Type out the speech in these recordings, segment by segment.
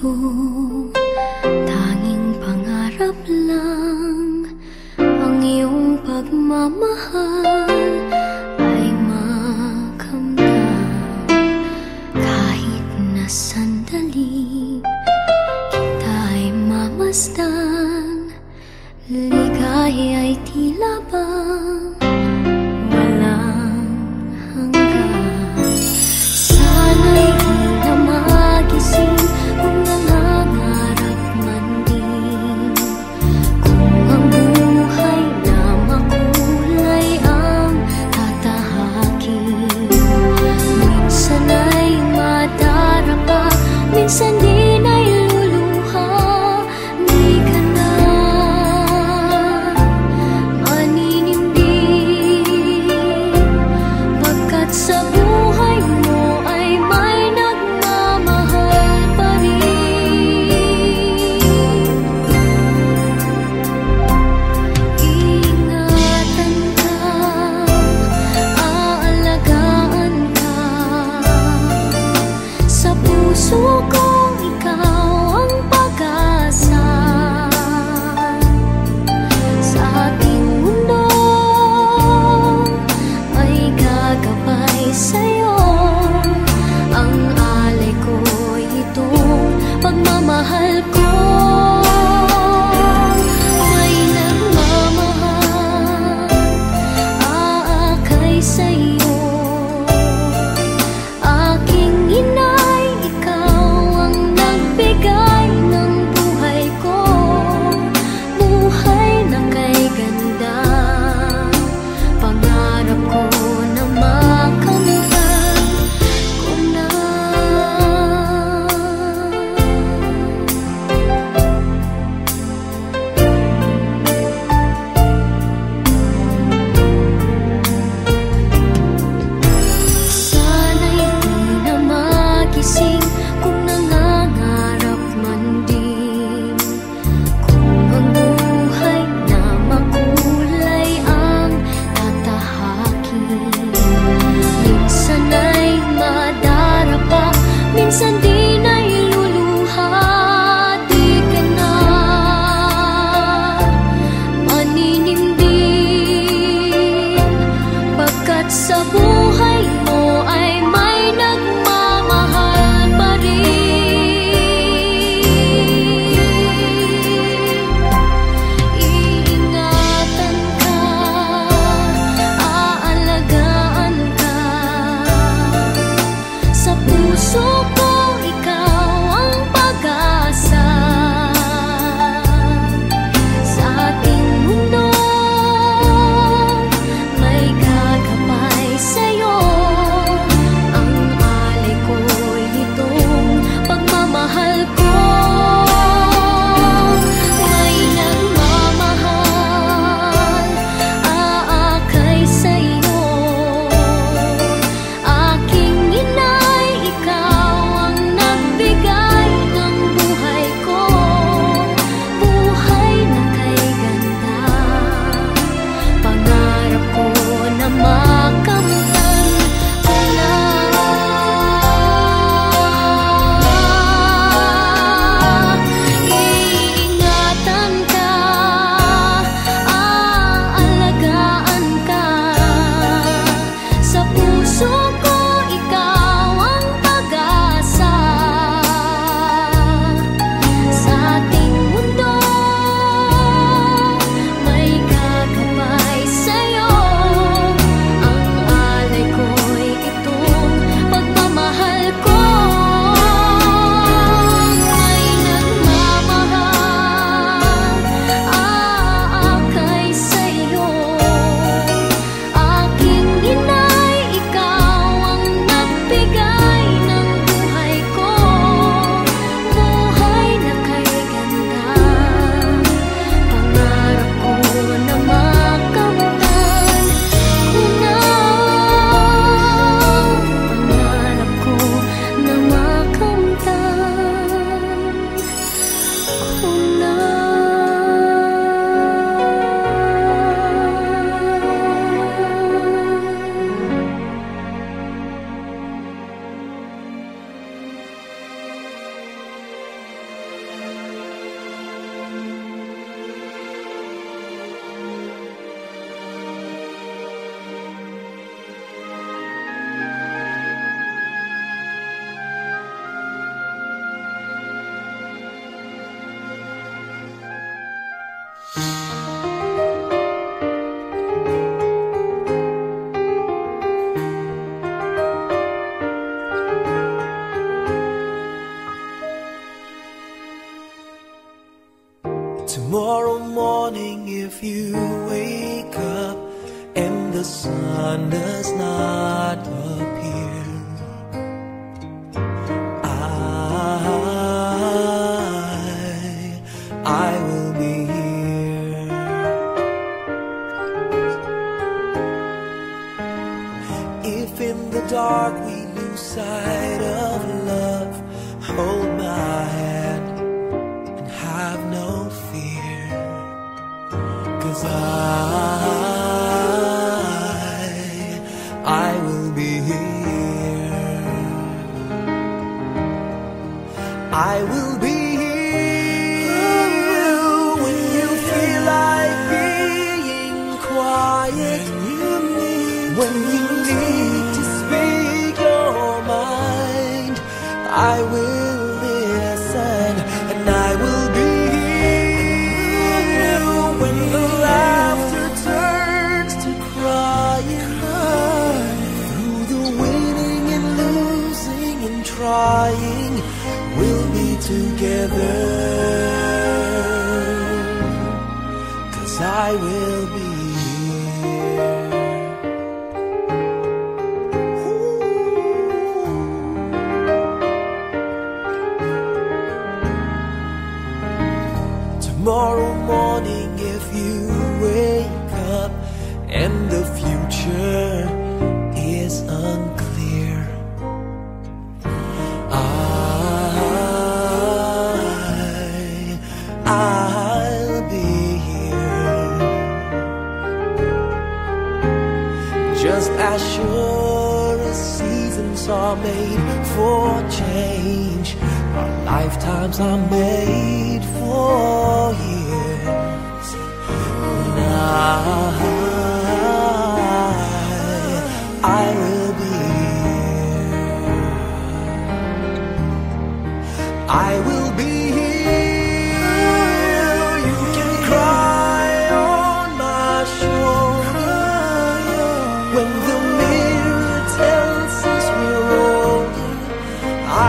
ko, tanging pangarap lang ang iyong pagmamahal ay makamdam. Kahit na sandali kita'y mamasdan, ligaya ay tila bang walang hanggan. Sana'y di na magising kung nangangarap man din, kung ang buhay na makulay ang tatahakin. Minsan ay madarapa, minsan din ay luluha. Di ka na maninindig, pagkat sa buhay mo ay may nagmamahal pa rin. Ingatan ka, aalagaan ka, sa puso kong the dark we lose sight of love, hold my hand and have no fear, 'cause I will be here. I will be here when you feel like being quiet, when you need to speak your mind. I will listen and I will be here when the laughter turns to crying. Through the winning and losing and trying, we'll be together, 'cause I will be tomorrow morning. If you wake up and the future is unclear, I'll be here. Just as sure as seasons are made for change, our lifetimes are made for years. And I will be here. I will be here. You can cry on my shoulder when the mirror tells us we're older.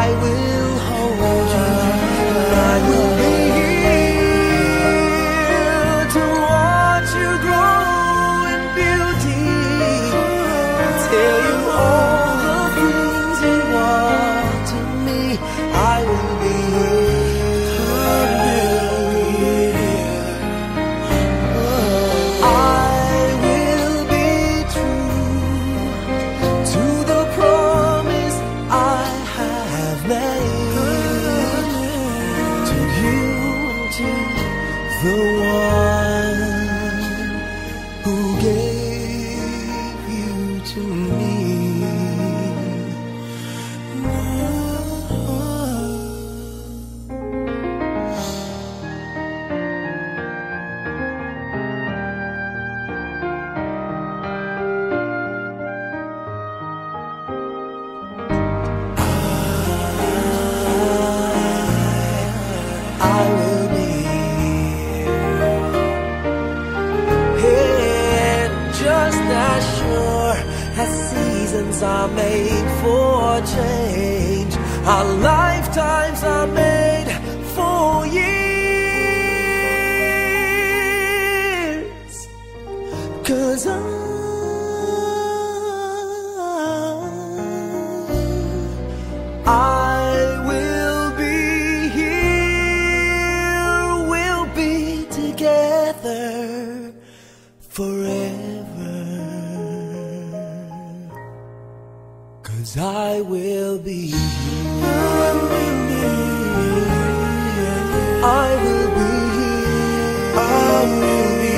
I will hold you. I will be here to watch you grow in beauty, tell you all the things you want to me. I will be here. I will be true to the promise I have made to you and to the one who gave you to me. I will be here, and just as sure as seasons are made for change, our lifetimes are made for years. 'Cause I will be here, we'll be together forever, 'cause I will be here. I will be here. I will be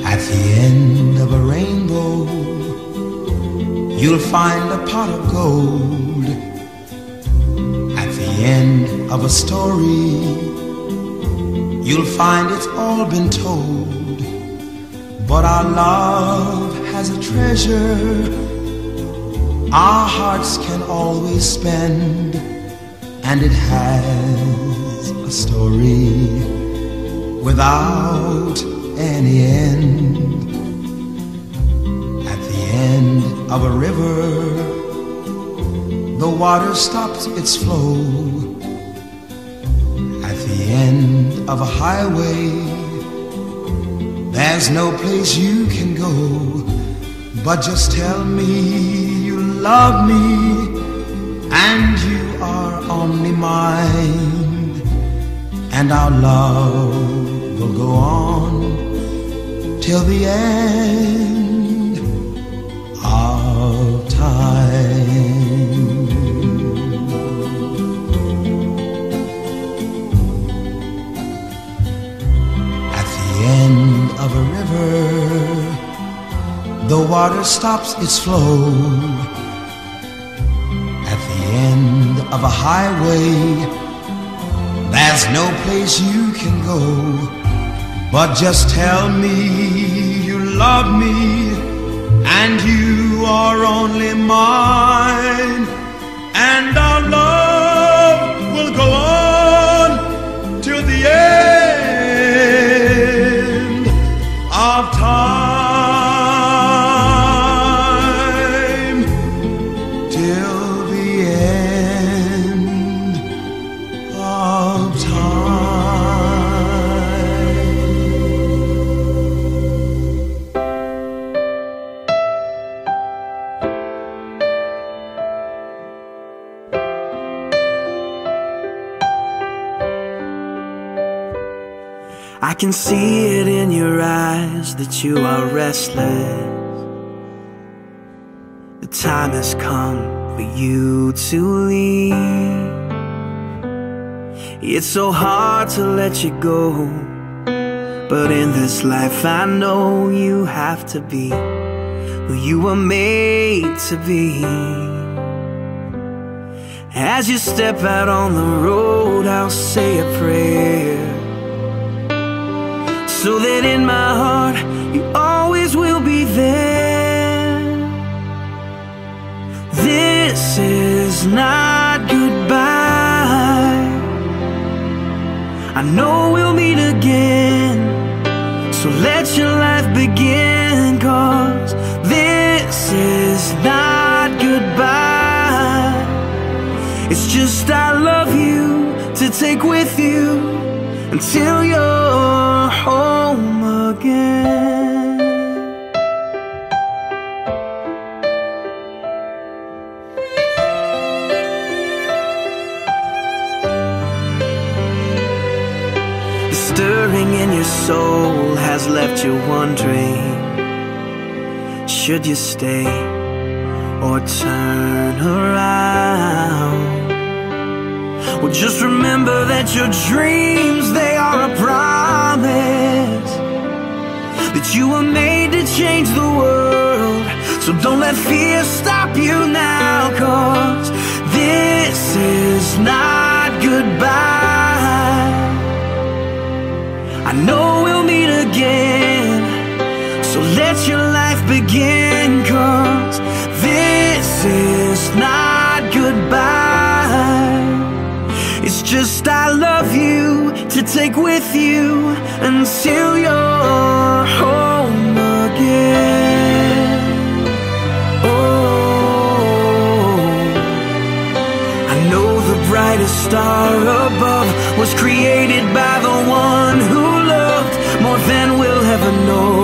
At the end of a rainbow, you'll find a pot of gold. At the end of a story, you'll find it's all been told. But our love has a treasure our hearts can always spend, and it has a story without any end. At the end of a river, the water stops its flow. At the end of a highway, there's no place you can go, but just tell me you love me and you are only mine, and our love will go on till the end of time. At the end of a river, the water stops its flow. At the end of a highway, there's no place you can go, but just tell me you love me and you are only mine, and our love will go on till the end of time, till the end of time. I can see it in your eyes that you are restless. The time has come for you to leave. It's so hard to let you go, but in this life I know you have to be who you were made to be. As you step out on the road, I'll say a prayer, so that in my heart you always will be there. This is not goodbye. I know we'll meet again, so let your life begin, 'cause this is not goodbye. It's just I love you to take with you until you're home again. The stirring in your soul has left you wondering, should you stay or turn around? Well, just remember that your dreams, they are a promise, that you were made to change the world. So don't let fear stop you now, 'cause this is not goodbye. I know we'll meet again, so let your life begin, 'cause this is not goodbye. It's just I love you to take with you until you're home again. Oh, I know the brightest star above was created by the one who loved more than we'll ever know,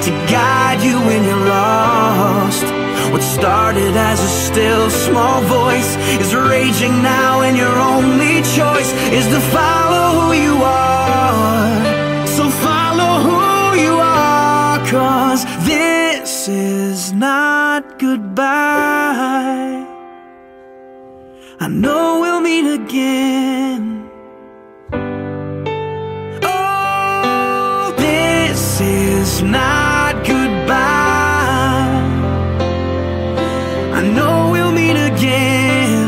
to guide you when you're lost. What started as a still small voice is raging now, and your only choice is to follow who you are. So follow who you are, 'cause this is not goodbye. I know we'll meet again. Oh, this is not goodbye. I know we'll meet again,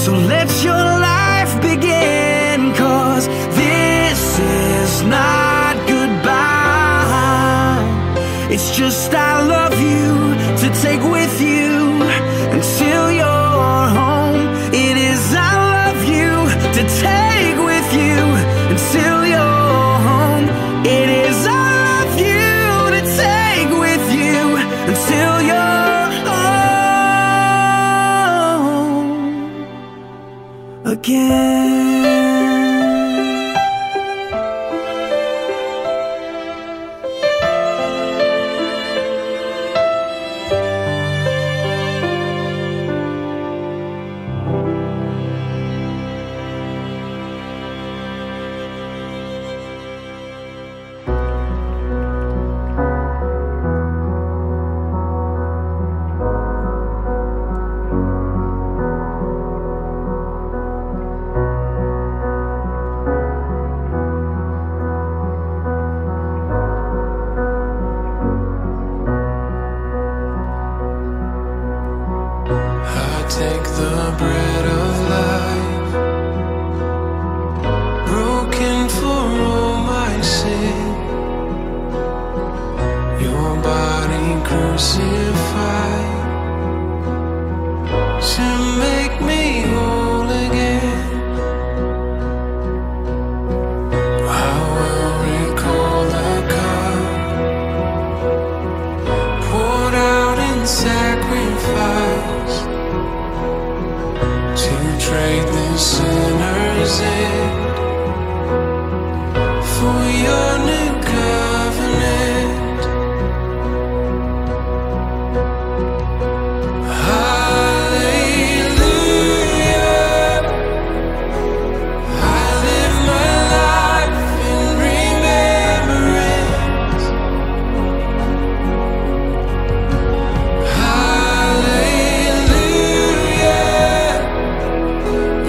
so let your life begin, 'cause this is not goodbye. It's just I love you to take with you until you're home. It is I love you to take with you until you're home. It is I love you to take with you until you're home again. crucified to make me whole again. I will recall the cup poured out in sacrifice to trade the sinners in for your new covenant. Hallelujah, I live my life in remembrance. Hallelujah,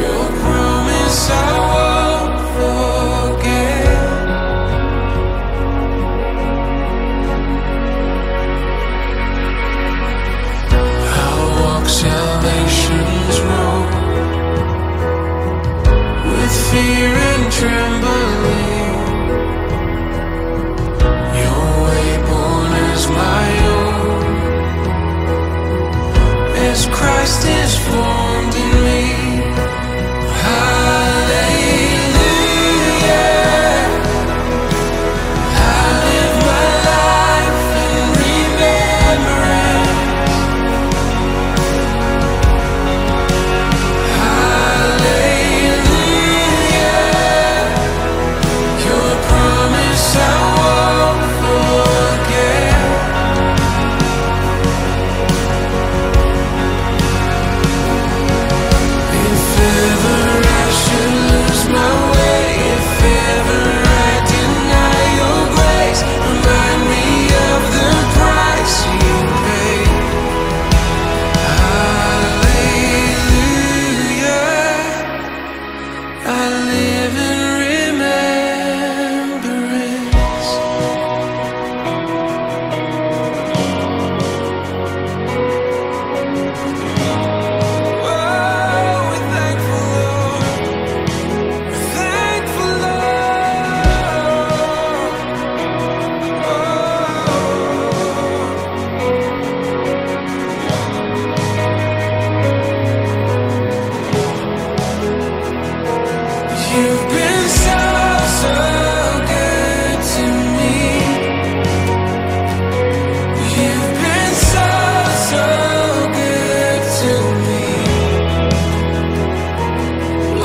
your promise I won't forget. I'll walk salvation's road with fear and trembling. Your way born as my own, as Christ is formed in me. Hallelujah, I live my life in remembrance. Hallelujah, your promise I won't forget. If ever I should lose my way, if ever I deny your grace, remind me of the price you paid. Hallelujah, I live in remembrance. Oh, we're thankful, Lord. We're thankful, you've been so, so good to me. You've been so, so good to me.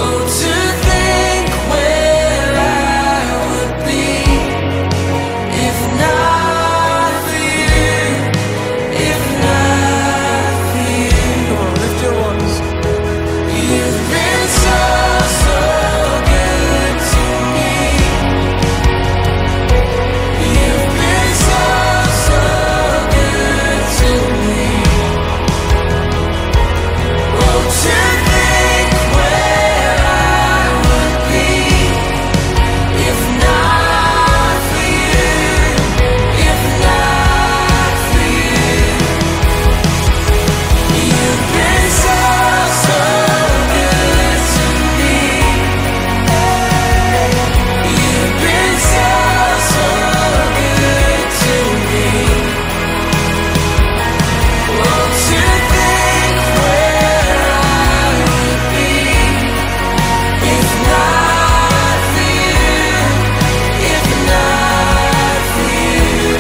Oh, to think where I would be if not for you, if not for you. Come on, lift your voice. You've been so, so good to me. You've been so, so good to me. Oh, to think where I would be if not for you, if not for you. You've been so, so good to me. You've been so, so good to me. Oh, to think where I would be if not for you, if not for you.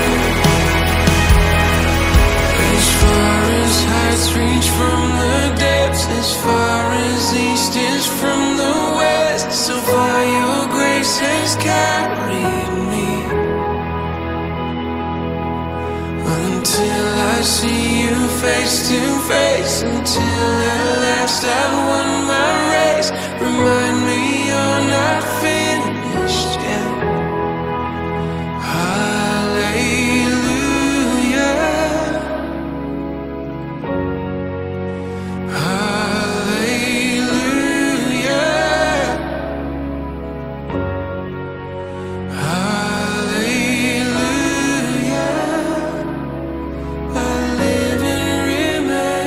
As far as heights reach from the depths, as far as east is from the west, so far your grace has carried me. Until I see you face to face, until at last I've won my race, remind me you're not finished yet. Hallelujah, hallelujah, hallelujah. I live in remembrance.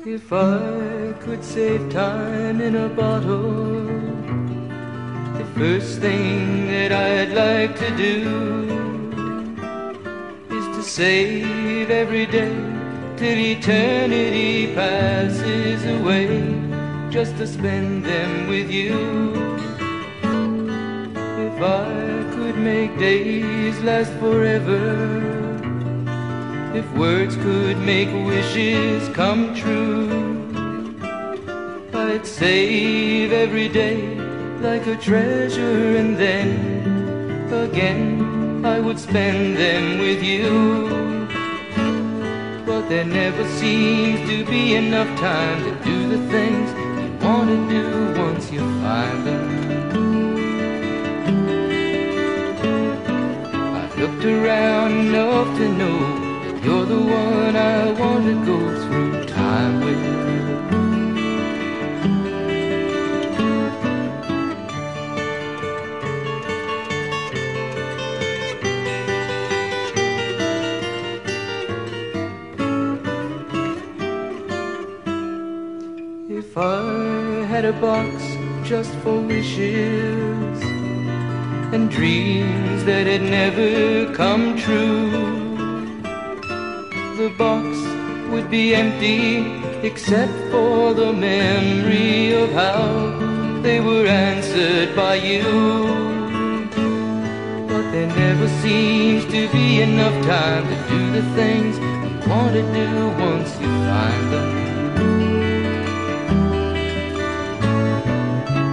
If I could save time in a bottle, the first thing that I'd like to do is to save every day till eternity passes away, just to spend them with you. If I could make days last forever, if words could make wishes come true, I'd save every day like a treasure, and then again I would spend them with you. But there never seems to be enough time to do the things you want to do once you find them. I've looked around enough to know you're the one I want to go through time with. If I had a box just for wishes and dreams that had never come true, the box would be empty except for the memory of how they were answered by you. But there never seems to be enough time to do the things you want to do once you find them.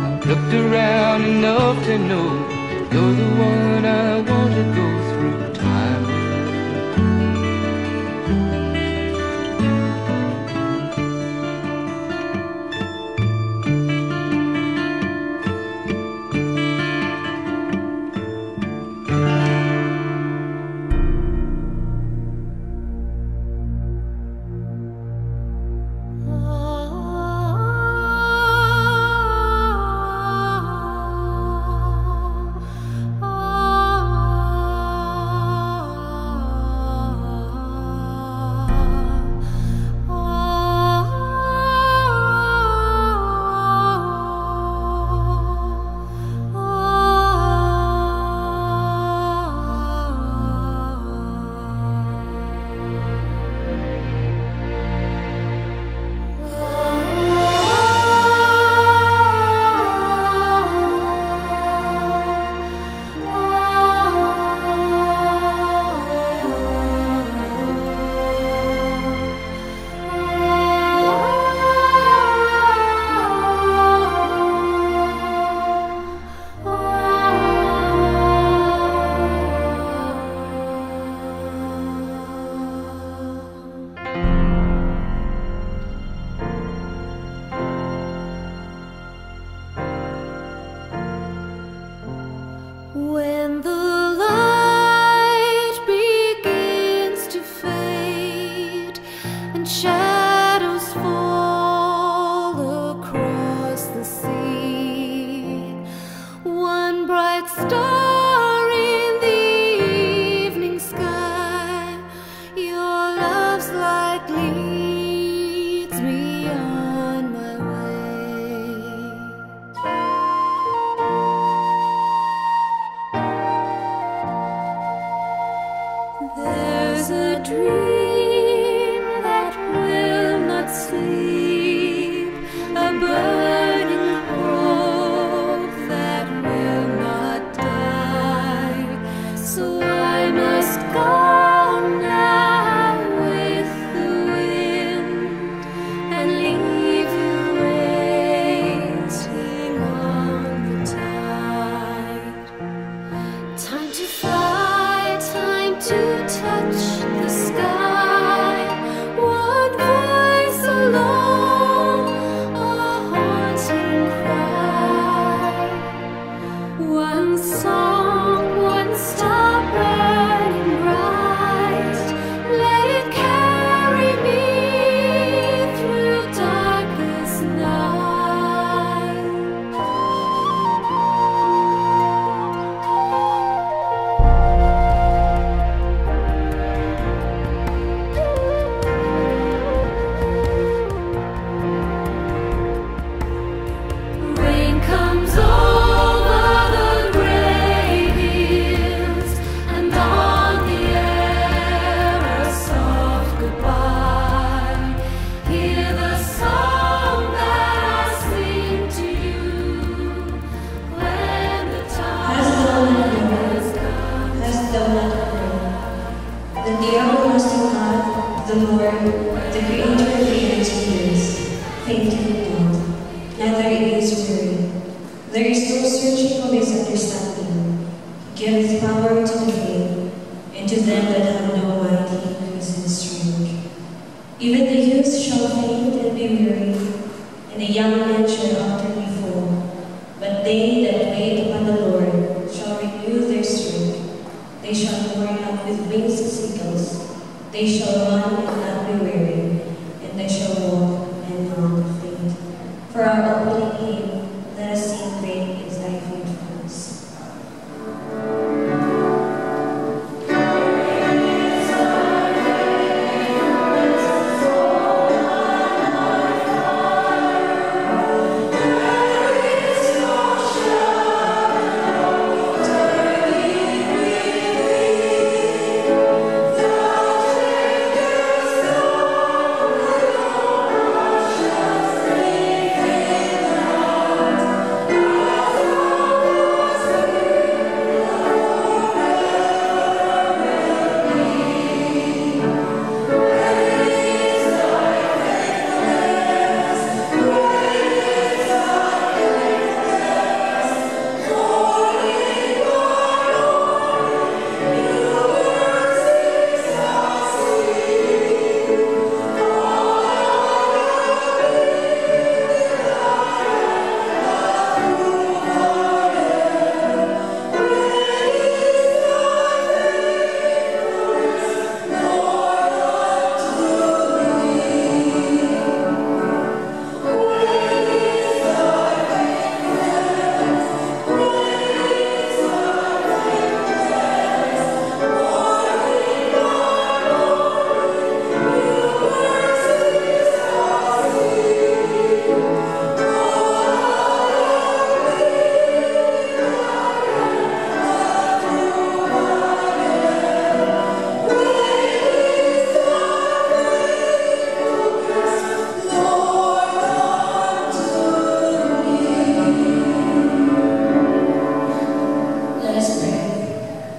I've looked around enough to know you're the one I want to go through time with. Oh fainting not, neither is weary. There is no searching of his understanding. He giveth power to the faint, and to them that have no might he increases strength. Even the youth shall faint and be weary, and the young men shall utterly fall. But they that wait upon the Lord shall renew their strength. They shall mount up with wings as eagles. They shall run and not be weary, and they shall walk and not faint. For our opening hymn, let us sing great is thy faithfulness.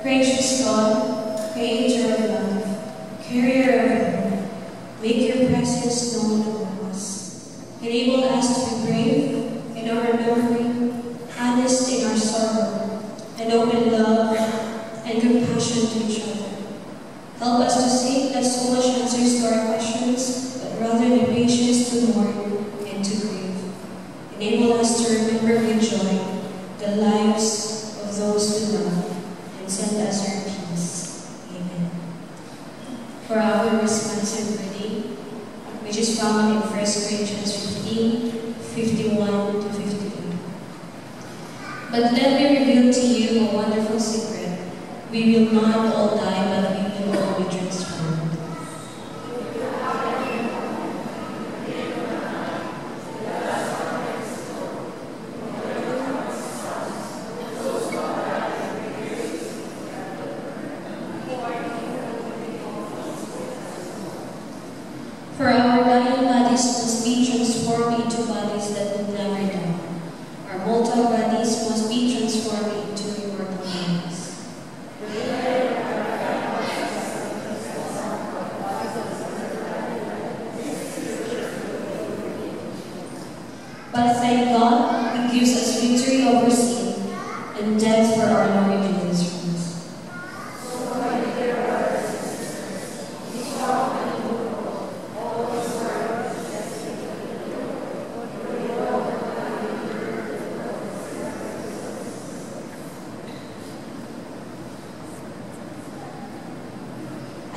Gracious God, Creator of life, Carrier of heaven, make your presence known among us. Enable us to be brave in our memory, honest in our sorrow, and open love and compassion to each other. Help us to seek not so much answers to our questions, but rather the patience to mourn and to grieve. Enable us to remember with joy the lives of those we love, and send us your peace. Amen. For our responsive reading, which is found in 1 Corinthians 15, 51 to 52. But let me reveal to you a wonderful secret. We will not all die, but we will all be transformed. For our dying bodies must be transformed into bodies that will never die. Our mortal bodies must be transformed into immortal bodies. But thank God, He gives us victory over sin and death for our Lord Jesus Christ.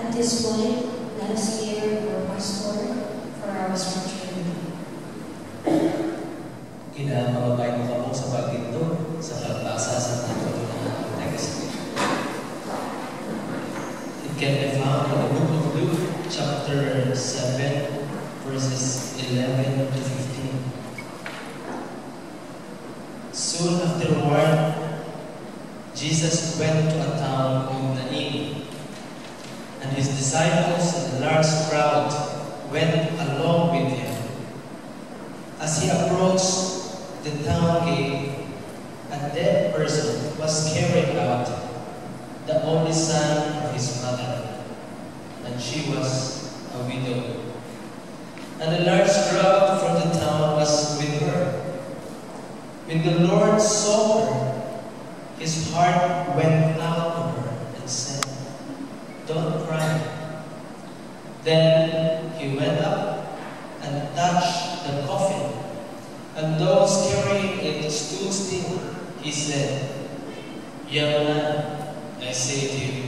At this point, let us hear our pastor for our scripture reading. Kinamabay mo kamo sa pagdito sa pagbasa sa ng text. It can be found in the book of Luke, chapter 7, verses 11 to 15. Soon afterward, Jesus went to a town called Nain, and his disciples and a large crowd went along with him. As he approached the town gate, a dead person was carried out, the only son of his mother, and she was a widow. And a large crowd from the town When the Lord saw her, his heart went out to her and said, "Don't cry." Then he went up and touched the coffin, and those carrying it stood still. He said, "Young man, I say to you,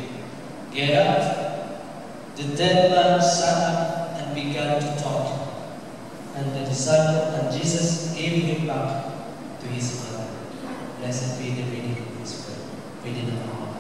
get up." The dead man sat up and began to talk, and the disciple and Jesus gave him back to his mother. Blessed be the reading of His word. Reading of our Lord.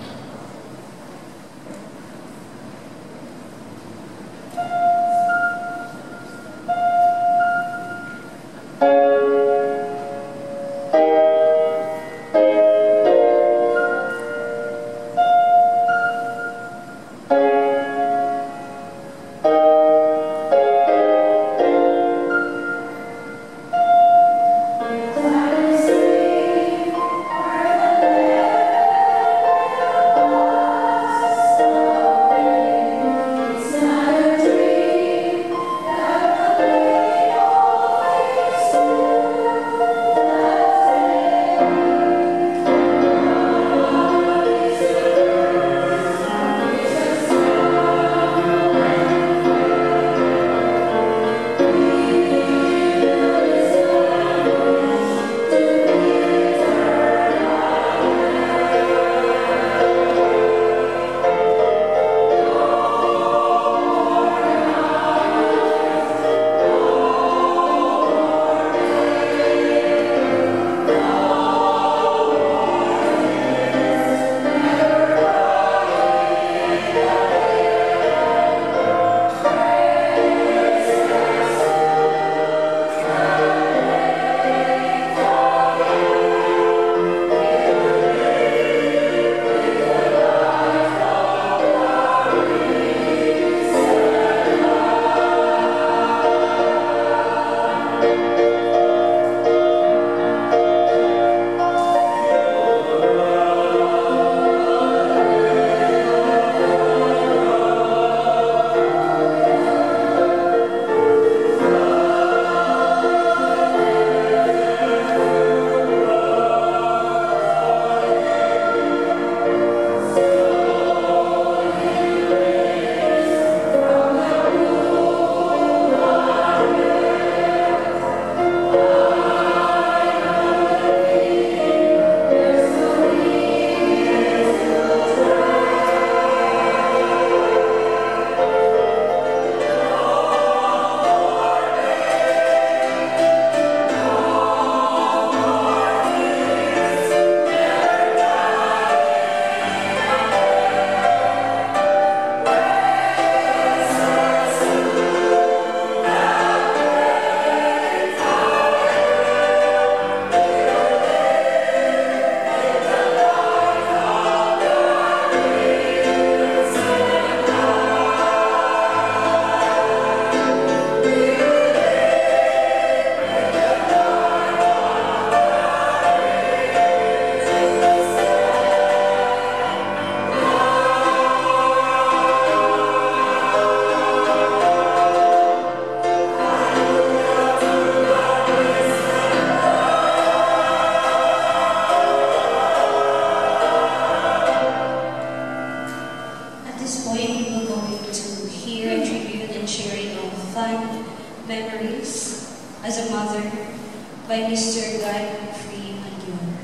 by Mr. Godfrey Mandion.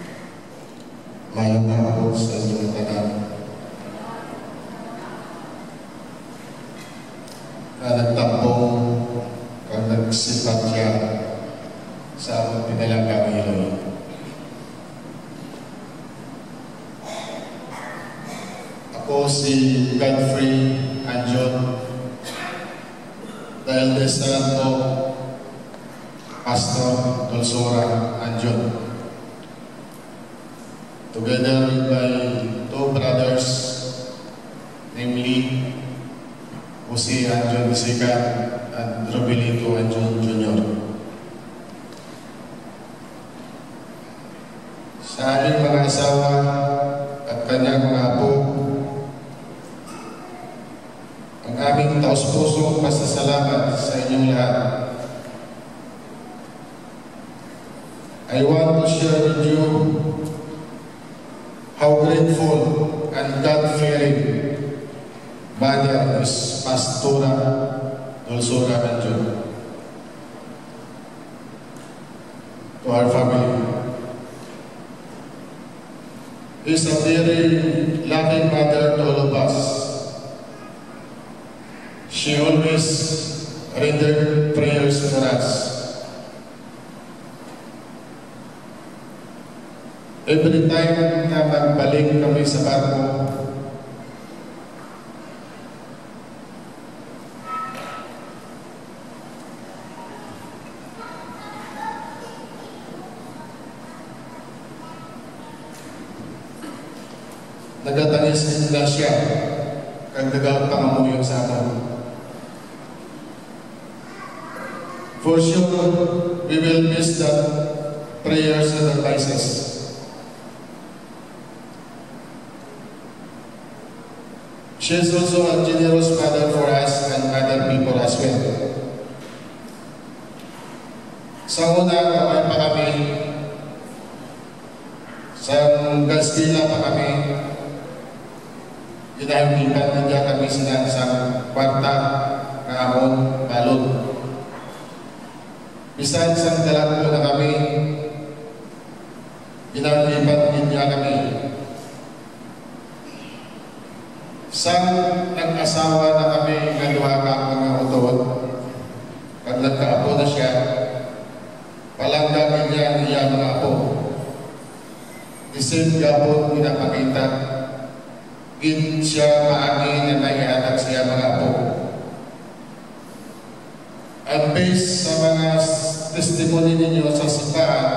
Mayong hapon sa inyong tanan. Na nagtampong kang nagsipatya sa among pinalanggang Iloy. Ako si Godfrey Mandion, dahil desalan ko Pastor Dulsora Mandion. Together with my two brothers, namely Jose Anjon II and Robilito Anjon Jr. Sa aming mga asawa at kanyang mga apo, ang aming taos-pusong pasasalamat sa inyong lahat. I want to share with you how grateful and God-fearing Mother is Pastora Dulsora Anjon. To our family. Is a very loving mother to all of us. She always rendered prayers for us. Every time na magbalik kami sa barko, nagatangis na siya kag nagapangamuyo sa amin. For sure, we will miss that prayers and advices. She is also a generous mother for us and other people as well. Sa una, kaway pa kami. Sa Gaskila pa kami. Ginahibipan niya kami sa kwarta na amon balon. Bisan sa dalag po na kami, ginahibipan niya kami. Sang nag-asawa na kami ng duha ka mga utod, pag nagkaapo na siya, palanggamin niya ang iya mga apo. Isip gabon pinapakita, gin siya maagi na naihatag siya mga apo. At based sa mga testimony ninyo sa sipahan,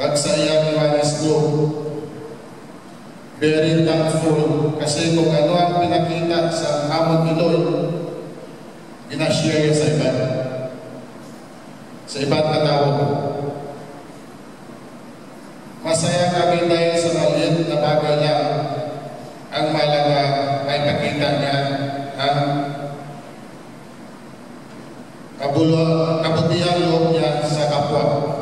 pag sa iyang Johannes 2, very thankful kasi kung ano ang pinakita sa amon Iloy, ina-share sa iba. Sa ibang tao. Masaya kami dahil sa maliit na bagay lang ang malaga ay pakita niya ang kabutihan loob niya sa kapwa.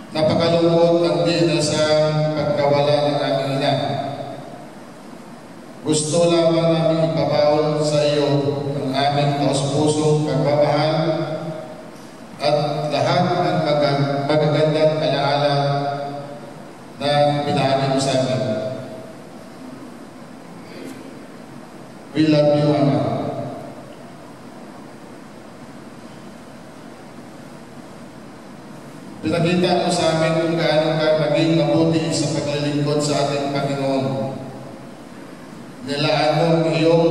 Napakalungkot ang din sa pagkawala ng aming ina. Gusto lamang namin ipabawal sa iyo ang aming taos-pusong pagmamahal at lahat ng magagandang alaala na binahagi mo sa amin. We love you, Mama. Pinakita mo sa amin kung gaano ka maging mabuti sa paglilingkod sa ating Panginoon. Nilaan mo ang iyong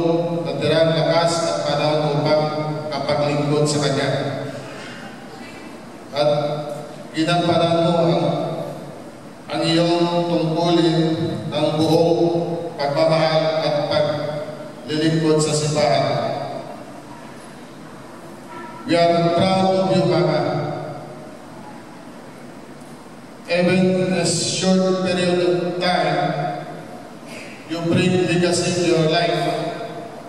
natirang lakas at panahon upang kapaglingkod sa Kanya. At ginampanan mo ang iyong tungkulin ng buong pagmamahal at paglilingkod sa simbahan. We are proud of you, Mama. Even in a short period of time, you bring legacy to your life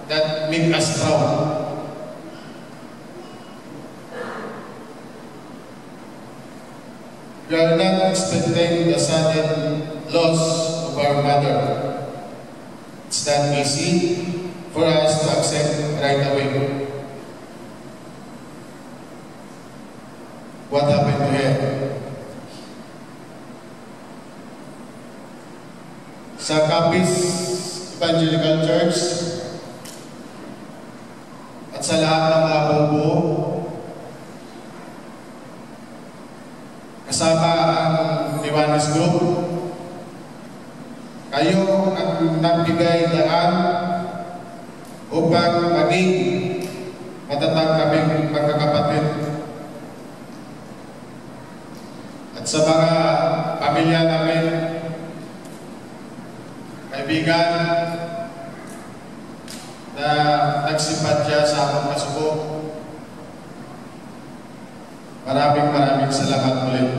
that make us proud. We are not expecting the sudden loss of our mother. It's not easy for us to accept right away. What happened to her? Sa Capiz Evangelical Church at sa lahat ng mga bubuo, kasama ang Johannes Group, kayo ang nagbigay daan upang maging matatag kaming magkakapatid. At sa mga pamilya namin, kaibigan na nagsimpatya sa among kasubok, maraming salamat ulit.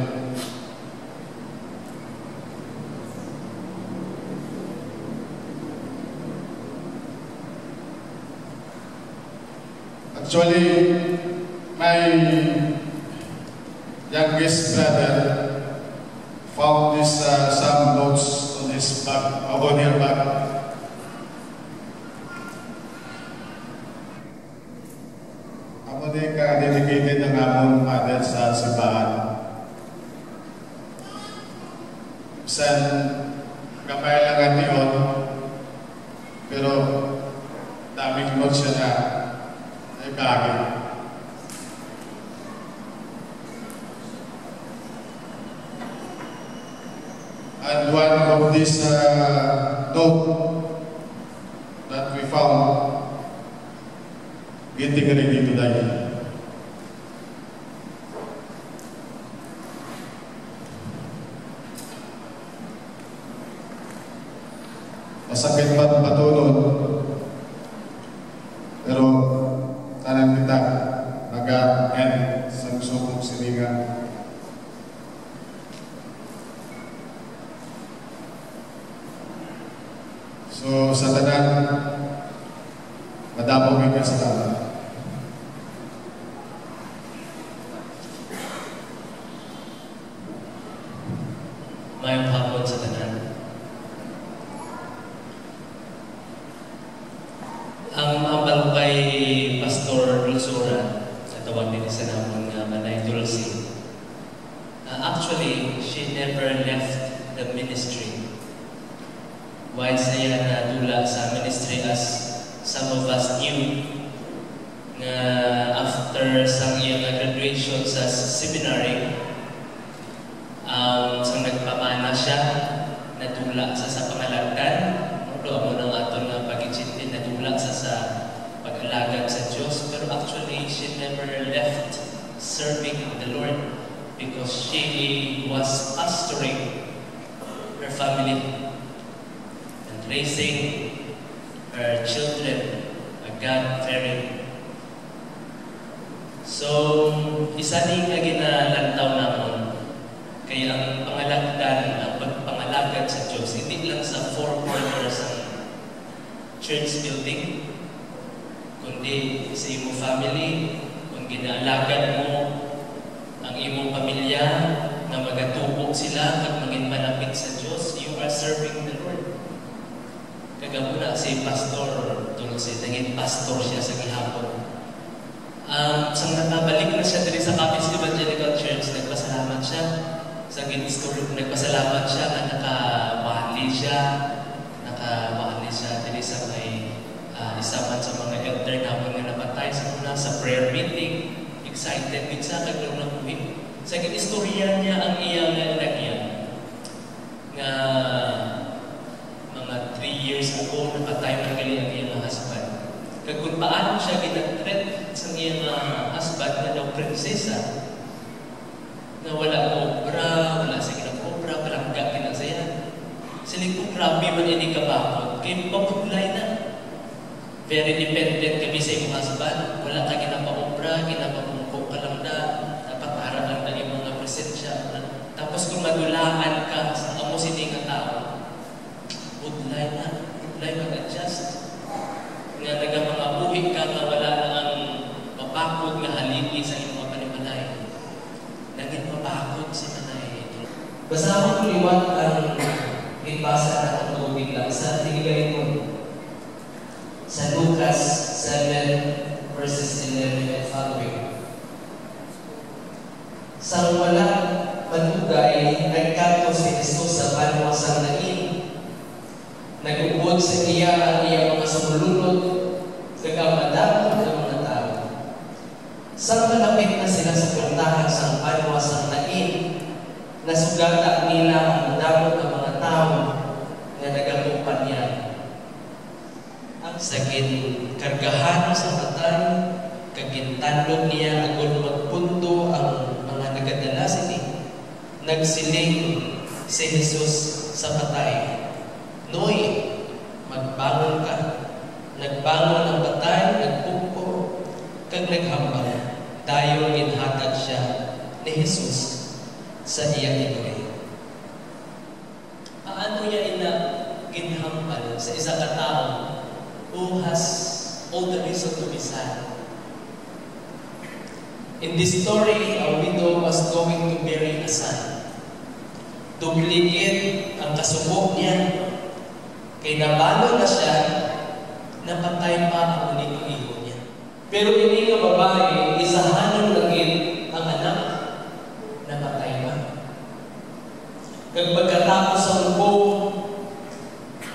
Actually, my youngest brother found this some notes on his back, on her back. Ako din ka-dedicated ng among mother sa simbahan. Bisan kamay lang yun, pero daming notes siya na ay bagay. And one of this note that we found, getting ready to die. Masakit pa patunod, pero tanan kita mag-end sa gusto kong silingan. So, sa tanan, madamo may kasalanan. Mayong hapon sa tanan. Ang ambal kay Pastor Luzura, natawag din sa namon nga Manay Dulce. Actually, she never left the ministry. While saya nadula sa ministry as some of us knew nga after sang iyang graduation sa seminary, sang nagpamana siya, nadula sa pangalagdan, mo nang aton nga pag-itintin, nadula sa pag-alagad sa Diyos. Pero actually, she never left serving the Lord because she was pastoring her family, raising her children, a God-fearing. So, isa din nga ginalantaw naman, kaya ang pangalagdan, ang pagpangalagad sa Diyos, hindi lang sa four corners ng church building, kundi sa imong family, kung ginaalagad mo ang imong pamilya, na magatubo sila at maging malapit sa Diyos, you are serving the Lord. Kagamuna si Pastor Dulce, naging pastor siya sa gihapon. Sang nakabalik na siya dito sa Capiz Evangelical Church, nagpasalamat siya. Sa gin-story, nagpasalamat siya na nakabahali siya dito sa may isaman sa mga elder naman nga napatay sa muna sa prayer meeting. Excited din siya, kaglang na buhin. Sa gin-istorya niya ang iyang lagyan nga 3 years ago, napatay man gali ang iyang husband. Kag kung paano siya ginag-treat sa iyang husband na daw prinsesa, na wala obra, wala sa ginag-obra, palangga kinagsayan. Siling kung grabe man ini kabakot, kaya mabuglay na. Very dependent kami sa iyong husband, wala ka ginapa-obra, ginapa-mungko ka lang na, dapat harapan na yung mga presensya. Tapos kung madulaan ka sa amo sining nga tao, budlay mag-adjust. Nga nagamabuhi ka na wala na ang mapakod nga haligi sa iyong mga panimalay. Naging mapakod si Manay. Basta ko liwat ang ibasa na ang tubig lang sa tigay mo. Sa Lucas 7 verses 11 and following. Sa wala manugay, nagkanto si Jesus sa panuwasang nain. Nag-ubod sa iya ang iyang mga sumulunod, kagamadamot ng mga tao. Sa malapit na sila sa puntahan sa panuwasang nain, nasugata nila ang madamot ng mga tao na nagakumpanya. Ang sagin kargahan sa patay, kagintandog niya agon magpunto ang mga nagadala sini. Nagsiling si Jesus sa patay. Noy, magbangon ka. Nagbangon ang patay, nagpumpo, kag naghambal. Dayon ginhatag siya ni Jesus sa iyang inuwi. Paano niya ginhambal sa isang katao who has all the reason to be sad? In this story, a widow was going to marry a son. Duplicate ang kasubo niya. Kay nabalo na siya, napatay pa ang uling iho niya. Pero hindi nga babae, isahanan lagit ang anak, napatay pa. Kag pagkatapos sa lubog,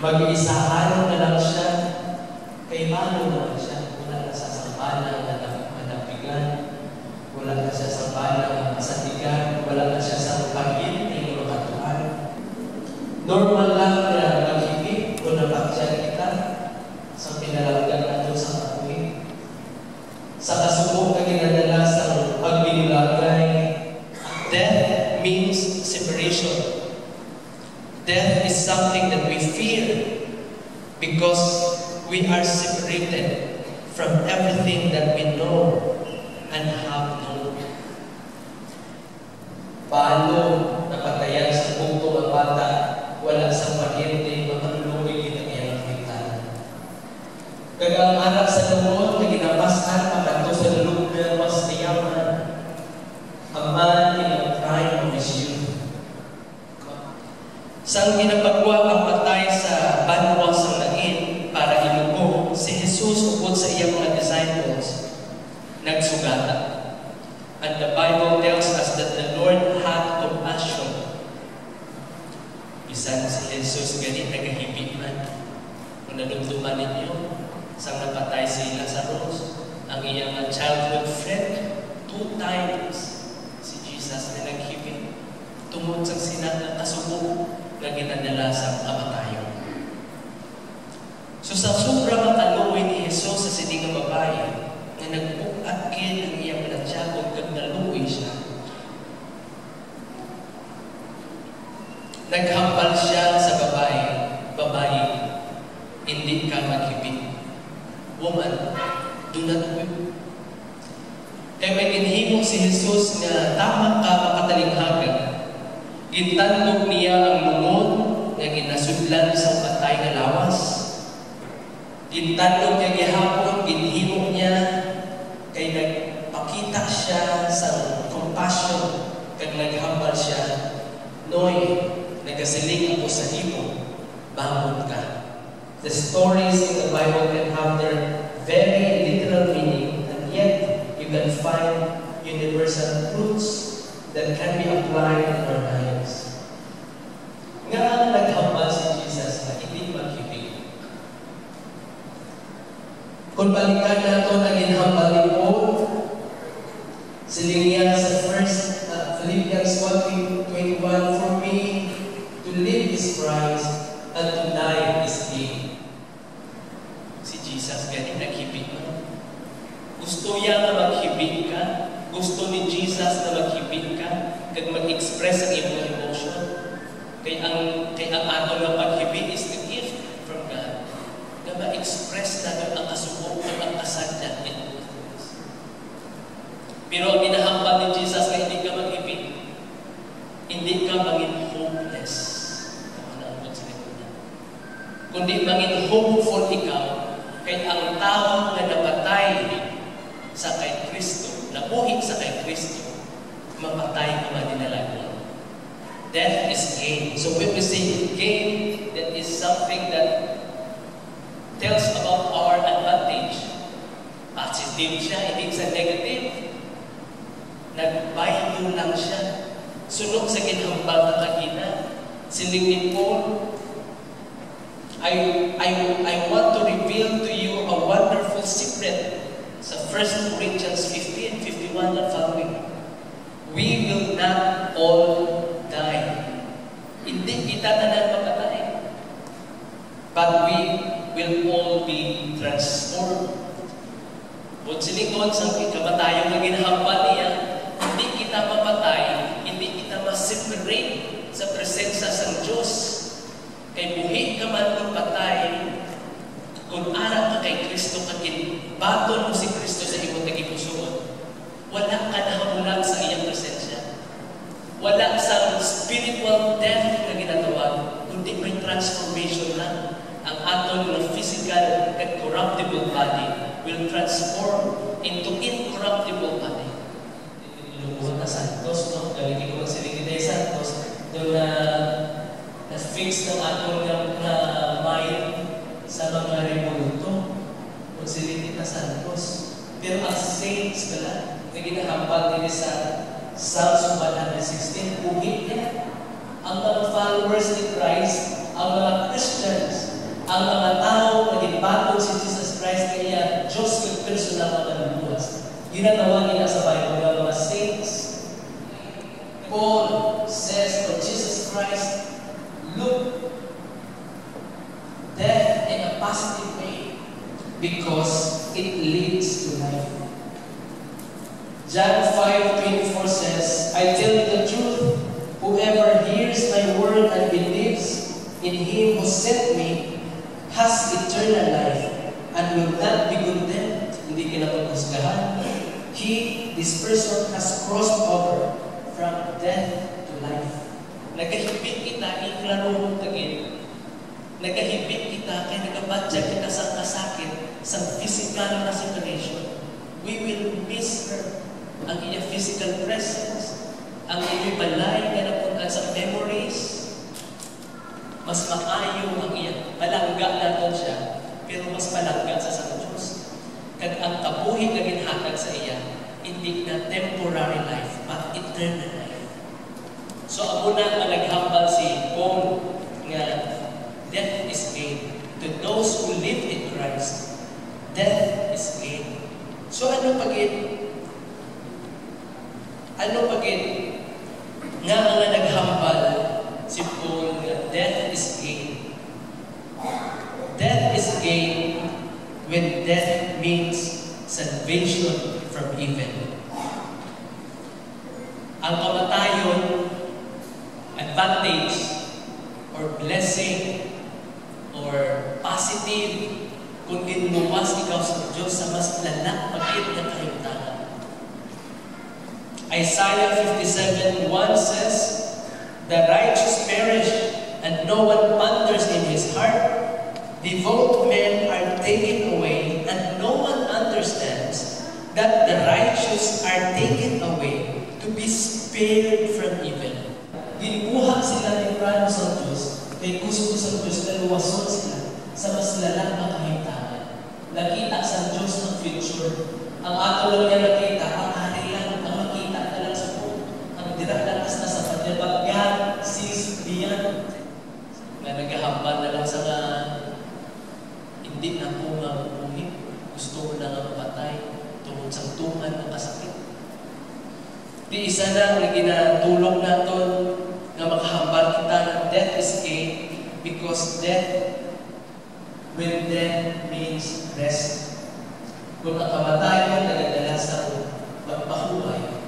mag-isahanan na lang siya, kay malo naman siya. Wala na sa sampanan na manapigan, wala na siya sa sampanan na masatigan, wala na siya sa pagin na yung makatuan. Normal lang na maghibig o napakyan kita sa pinalagdan na ito sa kapuin. Sa kasubok na ginadala sa pagbinulagay, death means separation. Death is something that we fear because we are separated from everything that we know and have known. Paano napatayan sa bugto ang bata, wala sa pagyente, makaluluwi kita kaya nakita. Kaya ang anak sa lumot na ginapasan, makanto sa lulubyan, mas tiyaman. A man in the prime of his youth. Sang ginapagwa ang patay sa banwa sa lain para ilubog, si Jesus upod sa iyang mga disciples, nagsugata. And the Bible tells us that the Lord had compassion. Bisan si Jesus ganit nagahibig man. Kung nadumduman ninyo, sang napatay si Lazarus, ang iyang childhood friend, 2 times si Jesus na naghibig. Tungod sa sinang kasubo na ginadala sa kamatayon. So sa sobrang makaluwi ni Jesus sa siningang babae, na nagbukakin ang iyang pinagsyakot kag naluwi siya, naghambal siya sa babae, hindi ka maghibig. Woman, do not weep. Kaya may ginhimo si Jesus nga tama ka makatalinghagan. Gintandog niya ang lungod nga ginasudlan sa patay nga lawas. Gintandog niya gihapon, ginhimo niya kay nagpakita siya sa compassion kag naghambal siya. Noy, nagasiling ako sa imo, bangon ka. The stories in the Bible can have their very literal meaning, and yet you can find universal truths that can be applied in our lives. Nga naghambal si Jesus na hindi maghibig. Kung balikan nato ang ginhambal ni Paul, siling niya sa Philippians 1:21, for me to live is Christ and to die is gain. Si Jesus ganit naghibig mo. Gusto niya na maghibig ka. Gusto ni Jesus na maghibig ka, kag mag-express ang iyong emotion. Kaya ang ato ng paghibig is the gift from God. Na ma-express na ang kasubok ng ang kasadya in all things. Pero ang ginahambal ni Jesus na hindi ka maghibig, hindi ka maging hopeless. Kundi maging hopeful ikaw, kaya ang tao na napatay sa kay Kristo, nabuhig sa kay Kristo, mapatay ka man dinalago. Death is gain. So when we say gain, that is something that tells about our advantage. Positive siya, hindi sa negative. Nagbaylo lang siya. Sunod sa ginhambal na kagina. Siling ni Paul, I want to reveal to you a wonderful secret. Sa 1 Corinthians 15:51 and following. We will not all die. Hindi kita tanan mapatay. But we will all be transformed. Kung silingon sa kamatayon na ginahambal niya, hindi kita mapatay, hindi kita ma-separate sa presensya sa Diyos. Kay buhi ka man kung patay, kung ara ka kay Kristo, baton mo si Kristo sa imong nagipusoon, wala ka nahamulan sa iyang presensya. Wala sa spiritual death na ginatawag, kundi may transformation lang. Ang aton ng physical and corruptible body will transform into incorruptible body. Magsiliti na santos. Pero ang saints pala, na ginahambal din sa Psalms 116, uhit niya. Ang mga followers ni Christ, ang mga Christians, ang mga tao na ginbatog si Jesus Christ kaya Diyos ng personal na nalubuas. Yun ang tawagin na sa Bible ng mga saints. Paul says for Jesus Christ, look, death in a positive way because it leads to life. John 5:24 says, I tell you the truth, whoever hears my word and believes in him who sent me has eternal life and will not be condemned. Hindi kinapaghusgahan. This person has crossed over from death to life. Nagahibit kita, iklaro tagin. Nagahibit kita, kaya nagabatya kita sa kasakit, sa physical na situation. We will miss her. Ang iya physical presence, ang iya balay na napunta sa memories. Mas maayo ang iya. Palangga natin siya, pero mas palangga sa Diyos. Kag ang kabuhi na ginhatag sa iya, hindi na temporary life, but eternal life. So, ako na naghambal si Paul nga death is gain. To those who live in Christ, death is gain. So, ano pagin? Nga ang naghambal si Paul nga death is gain. Death is gain when death means salvation from evil. Ang kamatayon, advantage, or blessing, or positive, kung ginluwas ikaw sa Diyos sa mas lanak pagkit na kahimtangan. Isaiah 57:1 says, the righteous perish, and no one ponders in his heart. Devout men are taken away, and no one understands that the righteous are taken away to be spared from evil. Ginuha sila ni Prano sa Diyos, kay gusto sa Diyos na luwason sila sa mas lalang na kahimtangan. Nakita sa Diyos ng future. Ang ato lang niya nakita, ang hari lang, ang makita na lang sa po. Ang diralakas na sa kanya, but God sees beyond. Na naghahambal na lang sa hindi na po nga bubuhin. Gusto mo na nga mapatay tungkol sa tungan ng kasakit. Di isa na ginatulong natin na makahambal kita ng death is gain because when death means rest. Kung ang kamatayon nagadala sa pagpahuway,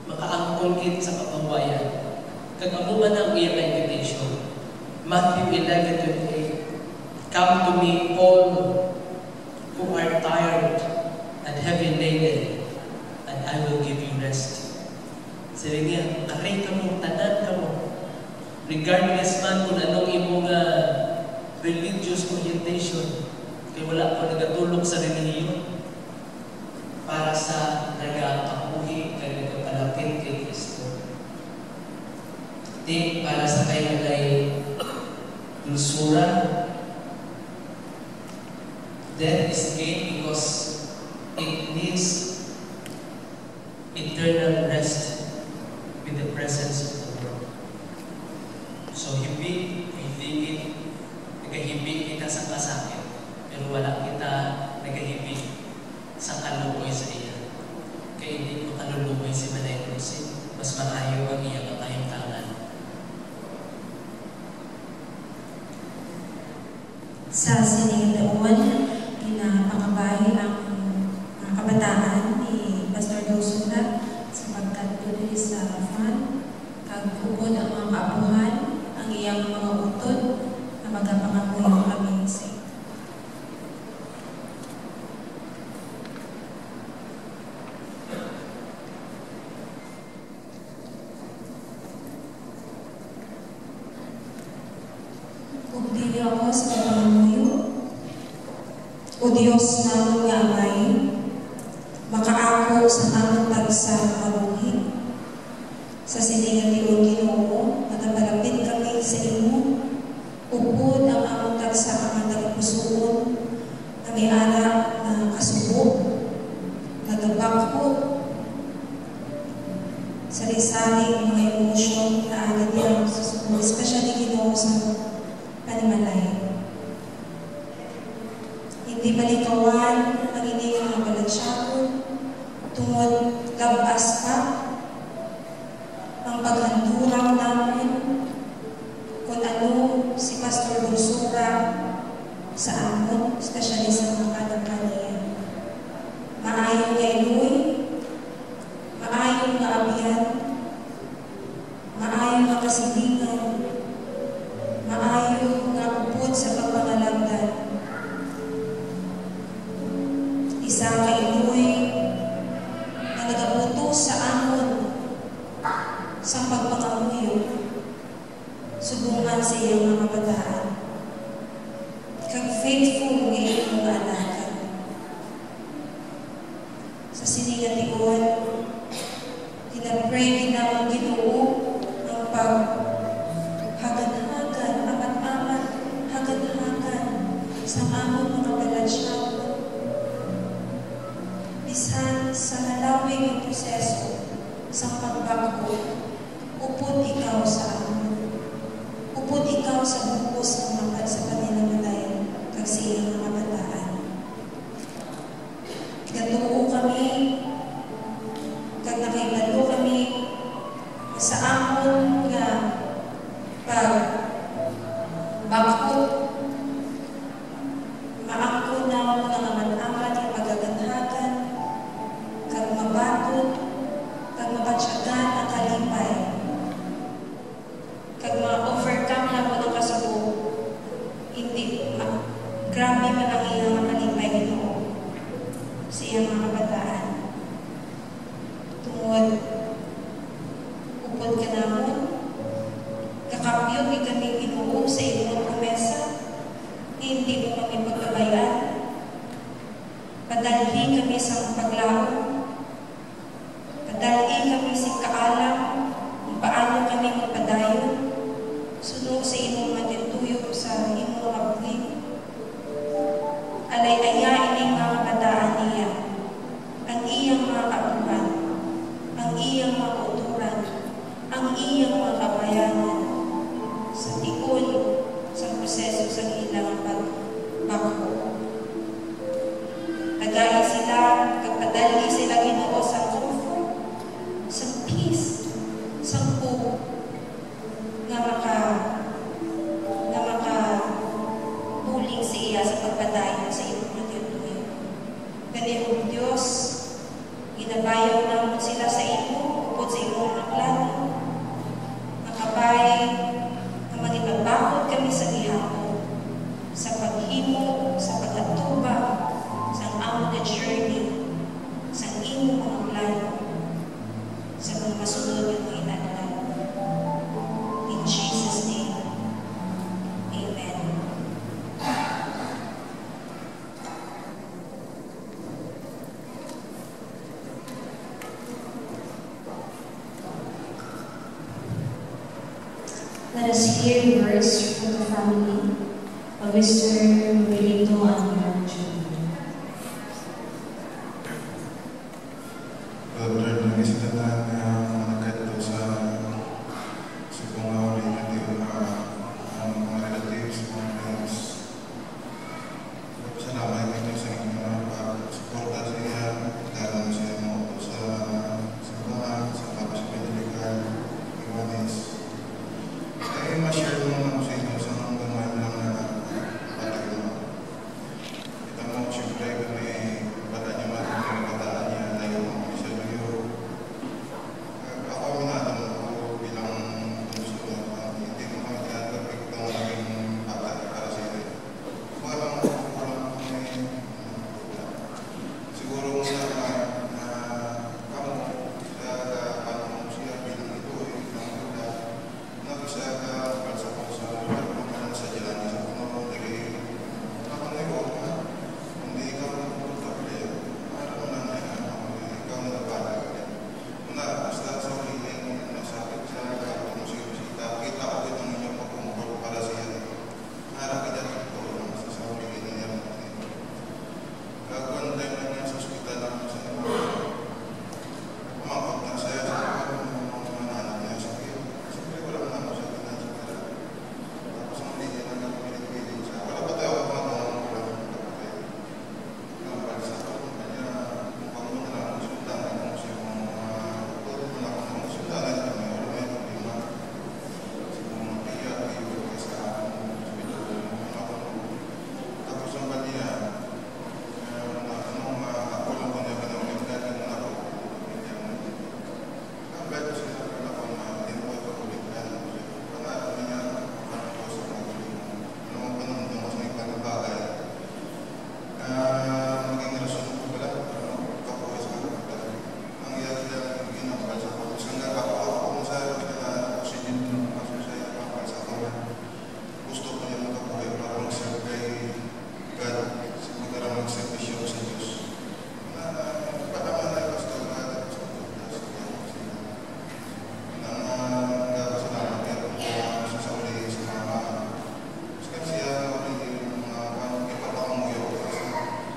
makaangkol kit sa kapahuwayan. Kagamuman ang iyang invitation. Matthew 11:28. Come to me all who are tired and heavy laden, and I will give you rest. Sabi niya, aray ka mo, tanan ka mo. Regardless man kung anong imong religious orientation, kaya wala ko nagatulong sa relihiyon para sa nagakapuhi kaya nagapalapit kay Kristo. Di para sa kayo ay lusura. Death is gain because it needs eternal rest with the presence of the Lord. So, nagahibig kita sa kasakit, pero wala kita nagahibig sa kaluoy sa iya. Kaya hindi ko kaluluoy si Manay Crusin, mas maayo ang iyang kahimtangan. Sa sinigdaon, pinapakabahay ang kabataan ni Pastor Dosula sapagkat tuloy sa fan, kagpupod ang mga kaapuhan, ang iyang mga utod na magapangapuyo kami sa iyo. Kung dili ako sa pangamuyo, o Diyos namin nga amay, makaako sa amang tagsa kabuhi. Sa siningan ni Ginoo, nagapalapit kami sa imo, upod ang amang tagsa ang nagpusoon, na kami anak na kasubo, nagabako, sari-sari mga emosyon na agad yan sa subo, especially Ginoo sa panimalay. Hindi balikawan ang inyong mga balansyagon, tungod labas pa ang paghandurang namin kung ano si Pastor Dulsura sa amon, especially sa mga kanang-kaniya. Maayong nga iluwi, maayong nga abiyan, maayong nga kasilingan, maayong nga upod sa pagpangalagdan. Isa ka iluwi na nagabuto sa amon sa pagpangamuyo, subungan sa iyong mga kabataan. Kag faithful ng iyong alaga. Sa sinigatigon, tinapray ginawang Ginoo ang paghagan-hagan, amat-amat, hagan-hagan sa among mga balansyagon. Bisan sa halawing ang proseso sa pagbago, upod ikaw sa amon. Upod ikaw sa bukos ng mapad sa panilamalayan kag sa iyang mga bataan. Natuo kami, kag nakibalo kami sa amon nga pagbakot, maangkon na mga aman-aman yung pagaganhagan, kag mabatot, kag mapatsyagan ang kalipay, kag ma-overcome na po ng kasubo, hindi, grabe man ang iyang kalipay Ginoo sa iyang mga kabataan. Tungod, upod ka namon, kakapyo may kami Ginoo sa iyong promesa, hindi mo kami pagkabayan, padalhi kami sa paglaon, padalhi kami sa kaalam, kung paano kami magpadayon, sunog sa imong matituyo sa imong mga bulig. Alay-ayain ang mga kabataan niya, ang iyang mga kabuhan, ang iyang mga uturan, ang iyang mga kabayanan, sa tikon, sa proseso sa ilang pagbako. Tagay sila, kapadali sila Ginoo sa comfort, sa peace, sa hope, nga makabuling siya sa pagpadayon sa iyong pagkatuyo. Ganyan Diyos, ginabayaw naman sila sa imo, upod sa iyong mga plano. Nakabay, na magipabakot kami sa gihapon, sa paghimo, sa pagkatuba, sa among na journey, sa imo mga plano, sa mga masunod ng mga inadlan. In Jesus' name, Amen. Let us hear words from the family of Mr. Relito Anwar Jr. Brother, nag-isdatan na nagkadto sa subong rin ang mga relatives, mga friends. Salamat ito sa inyong pag-suporta sa iya, dalam sa mo sa simbahan, sa kapasipin delikal, iwanis. Kaya ma-share mo naman sa inyo sa mga gamay lang na patay mo.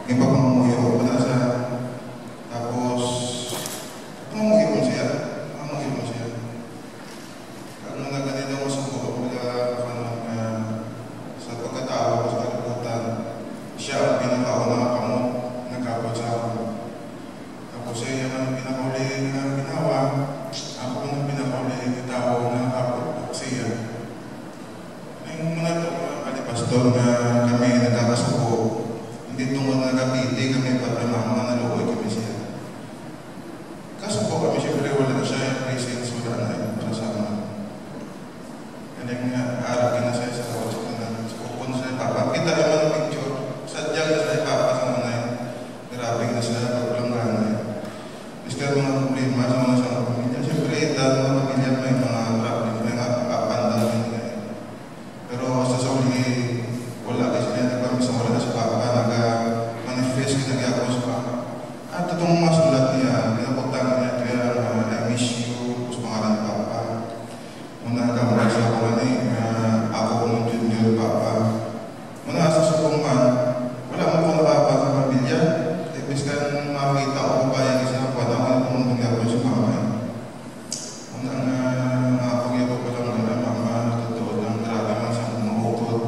Iba pang umuwi ako pala sa tapos umuwi ko siya. Ano na ganito mo sa buo sa pagkatao ko sa kalibutan, siya ang pinakaunang kamot nagkapot sa ako. Tapos siya ang pinakauli na ginawa, ako ang pinakauli na tao na nakapot siya. Yung muna ito, pastor na kami nagkakasuko, hindi tungkol na kapiti kami patramang na naluoy kami siya. Kaso po kami siyempre wala na siya yung presence, wala na yung para sa mga. Kanyang arapin na siya sa kawat sa kupon sa ipapa. Kita naman ang picture, sadyang na sa ipapa sa mga yun. Grabe na siya, pagulanggan na yun. Miska mga problema sa mga sa pamilya. Siyempre, dahil mga pamilya may mga problem, may mga kapandang yun. Pero sa sauli, wala kasi niya kami sa wala na sa papa, nag-manifest kinagaya ko sa papa. At itong masulat niya, pinaputang niya kaya I miss you, sa pangalan ng papa. Muna kamay sa ako ako ng junior papa. Muna sa sukungan, wala mo kung nakapa sa pamilya. Ibig kan makita ko bayan kasi ako na ako na pumuntung ako sa papa. Muna ako niya ko palang gana, mama, totoo lang, grabe man siyang umukot.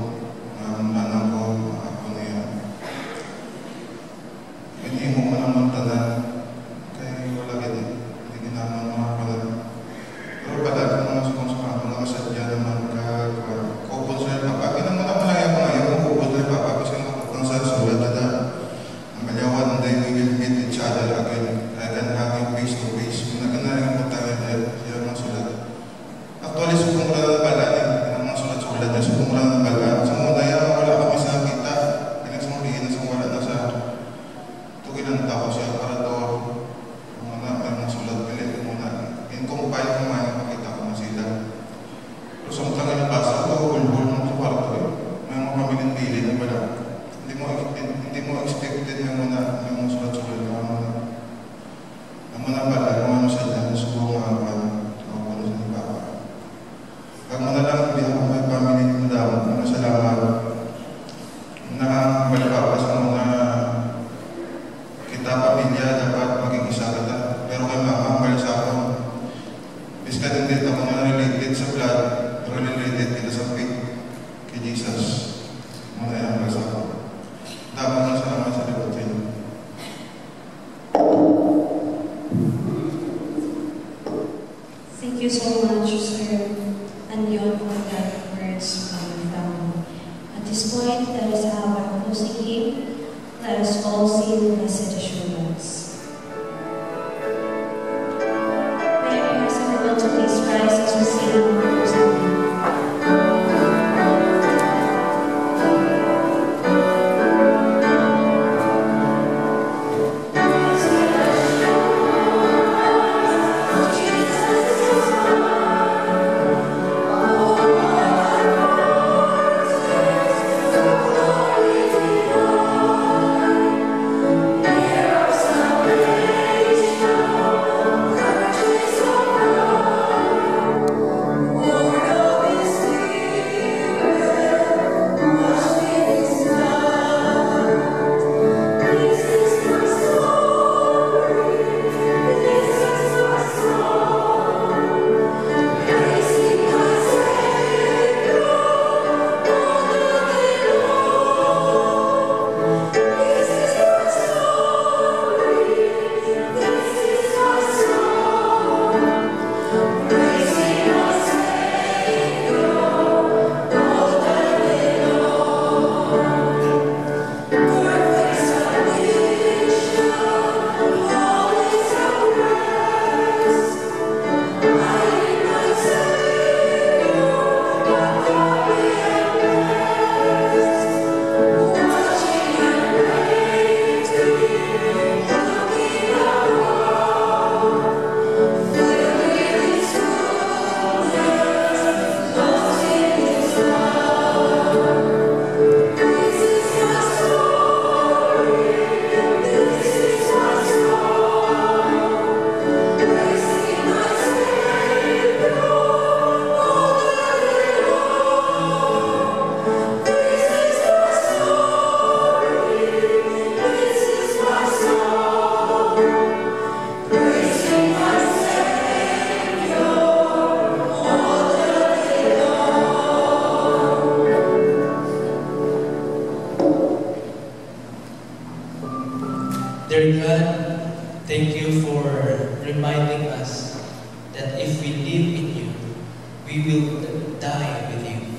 Nanang ko, ako niya. Hindi mo man ang tanan, kaya wala ganyan. Hindi ginaman mga pala. Pero pala, kung mga sumusama, mga kasadya naman kakupon sa papa. Kinamuna pa lang ako ngayon, kung kupon sa papa, kasi nakapang sa sulat na ang kalyawan, they will meet each other again. Then having face to face. Naganarin po tayo siya mga sulat. Actually, supong wala ng balan, yung mga sulat-sulat niya, supong wala ng balan. Sa muna yan, wala kami sa kita. Pinagsamulihin na sa wala na sa tugilan tao siya para to mga sulat pilit muna. In-compile ko man yung pakita ko na sila. Pero sa mga nga basa ko, hulhul ng sa kwarto eh. May mga pamilyang pili na pala. Hindi mo expected yung mga sulat-sulat na mga muna pala, kung ano sila, nasubo mga pan, ako na sa ni Papa. Pag muna lang, hindi ako may family ni Madam, mga salamat. Nakakabalik Papa sa mga kita pamilya, dapat maging isa kita. Pero kay Mama, ang balik sa akin, biska din dito ako na related sa blood, pero related kita sa faith kay Jesus. Muna yan, balik sa akin. Dapat na salamat sa libot sa inyo. Thank you so much, Sir Anyon, for that words from your family. At this point, let us have our closing hymn. Let us all sing Blessed Assurance. May I ask everyone to please rise as we sing our closing hymn. There Dear God, thank you for reminding us that if we live in you, we will die with you.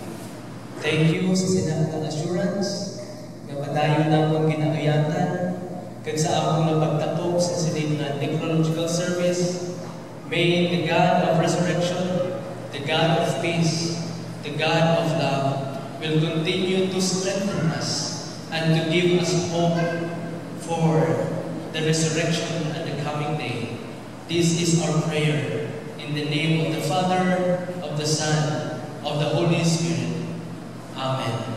Thank you sa sinatang assurance nga padayon na akong ginauyatan kag sa akong napagtakop sa silid na necrological service. May the God of resurrection, the God of peace, the God of love will continue to strengthen us and to give us hope for the resurrection and the coming day. This is our prayer in the name of the Father, of the Son, of the Holy Spirit. Amen.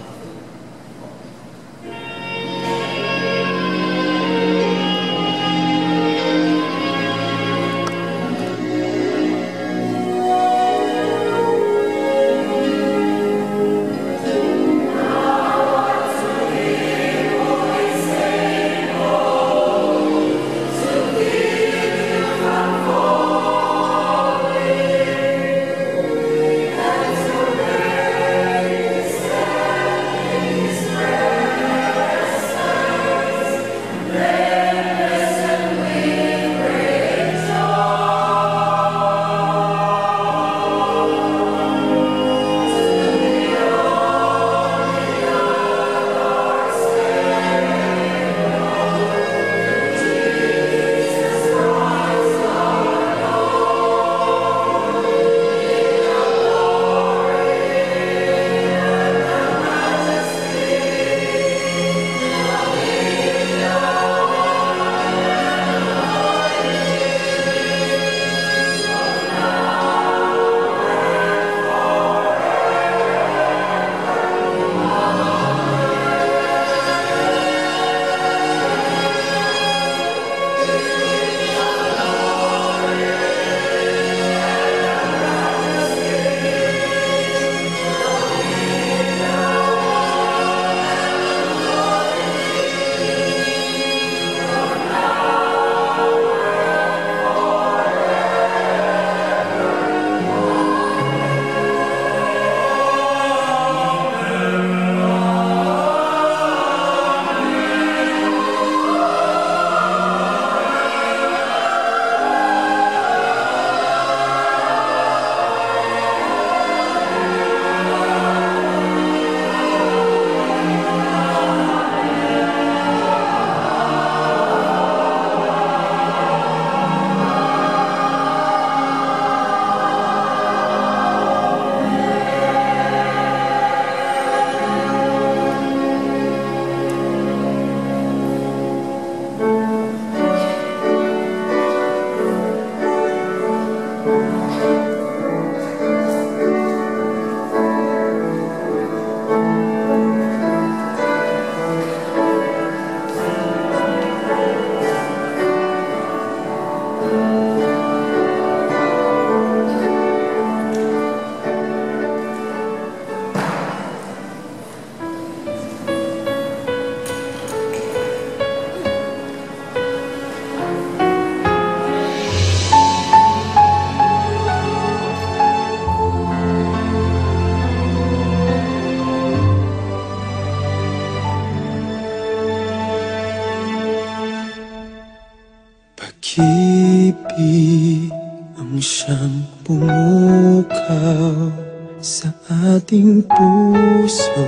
Pag-ibig ang siyang pumukaw sa ating puso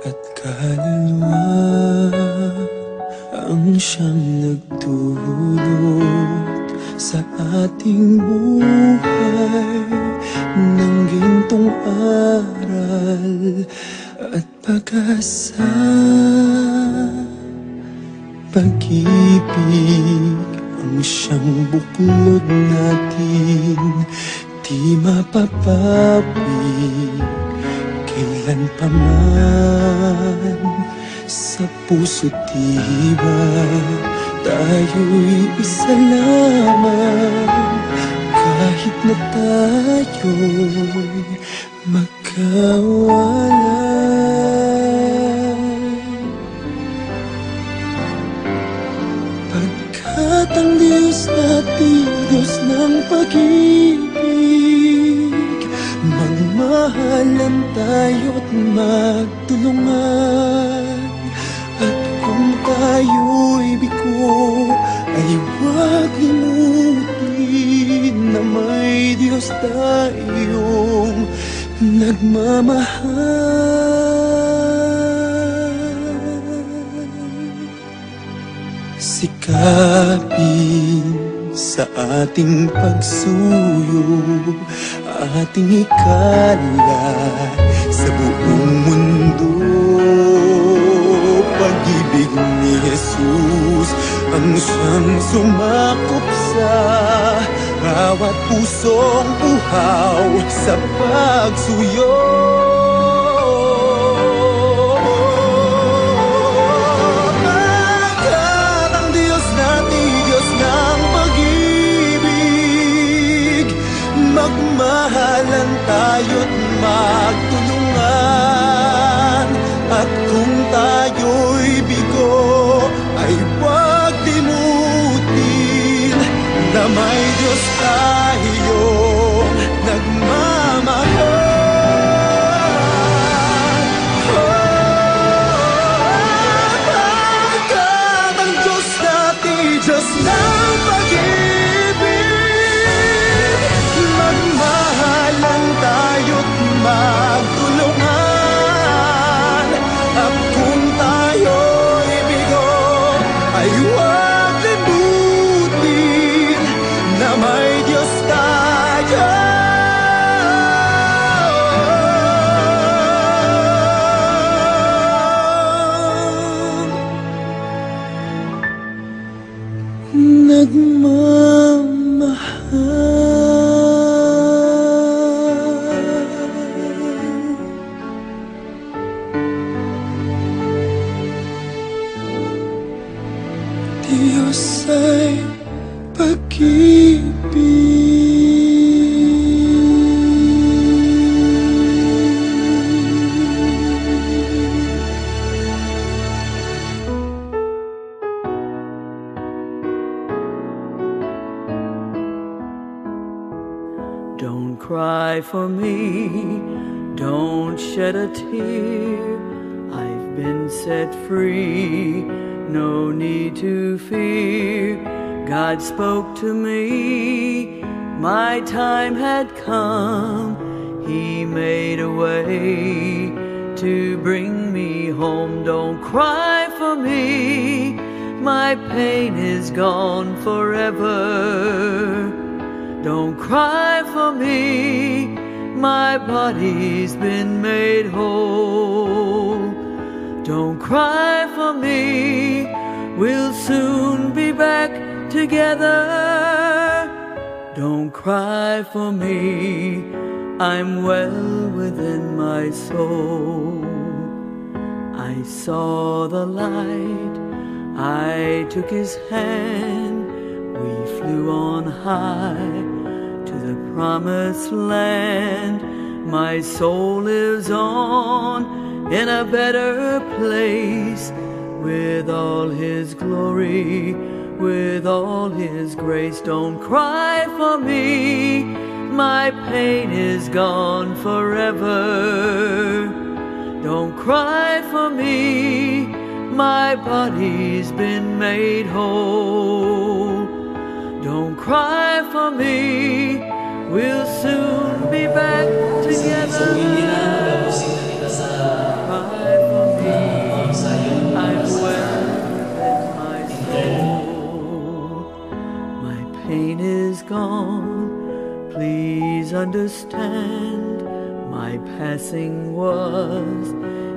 at kaluluwa, ang siyang nagdulot sa ating buhay ng gintong aral at pag-asa. Pag-ibig ang siyang buklod natin, di mapapawid kailan pa man. Sa puso't diwa tayo'y isa lamang, kahit na tayo'y magkawalan. Pagkat ang Diyos natin, Diyos ng pag-ibig, magmahalan tayo't magtulungan. At kung tayo'y bigo Sikapin sa ating pagsuyo, ating ikalat sa buong mundo. Pag-ibig ni Jesus ang siyang sumakop sa bawat pusong uhaw sa pagsuyo. Magmahalan tayo't magtulungan, at kung tayo'y bigo ay huwag limutin na may Diyos tayong nagmamahal. Pagkat ang Diyos natin, Diyos ng pag-ibig, magmahalan tayo't magtulungan, at kung tayo'y bigo ay huwag limutin na may Diyos tayo. Diyos ay pag-ibig. Don't cry for me, don't shed a tear. I've been set free, no need to fear. God spoke to me, my time had come. He made a way to bring me home. Don't cry for me, my pain is gone forever. Don't cry for me, my body's been made whole. Don't cry for me, we'll soon be back together. Don't cry for me, I'm well within my soul. I saw the light, I took his hand, we flew on high to the promised land. My soul lives on in a better place, with all his glory, with all his grace. Don't cry for me, my pain is gone forever. Don't cry for me, my body's been made whole. Don't cry for me, we'll soon be back together. Cry for me, I'm well within my soul. My pain is gone, please understand. My passing was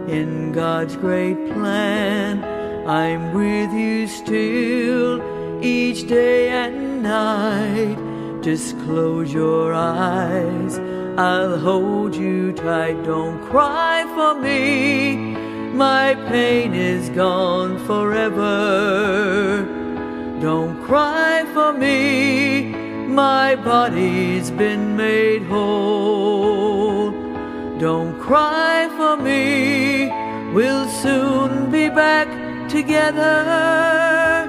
in God's great plan. I'm with you still each day and night. Just close your eyes, I'll hold you tight. Don't cry for me, my pain is gone forever. Don't cry for me, my body's been made whole. Don't cry for me, we'll soon be back together.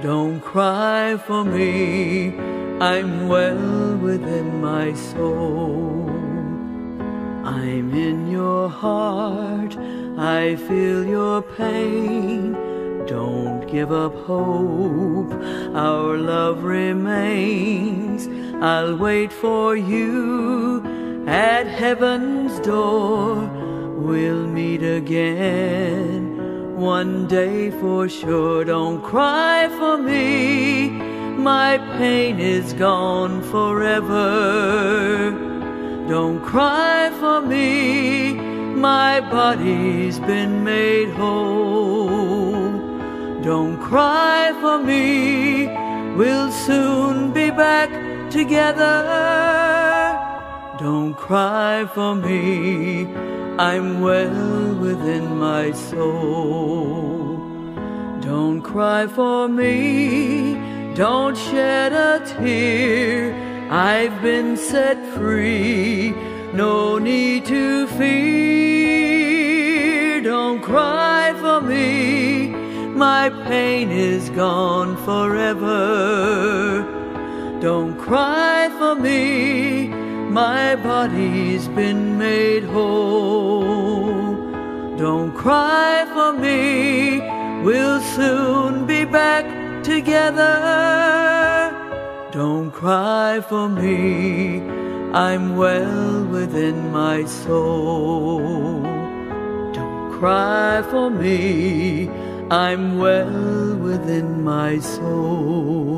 Don't cry for me, I'm well within my soul. I'm in your heart, I feel your pain. Don't give up hope, our love remains. I'll wait for you at heaven's door. We'll meet again one day for sure. Don't cry for me, my pain is gone forever. Don't cry for me, my body's been made whole. Don't cry for me, we'll soon be back together. Don't cry for me, I'm well within my soul. Don't cry for me, don't shed a tear. I've been set free, no need to fear. Don't cry for me, my pain is gone forever. Don't cry for me, my body's been made whole. Don't cry for me, we'll soon be back together. Don't cry for me, I'm well within my soul. Don't cry for me, I'm well within my soul.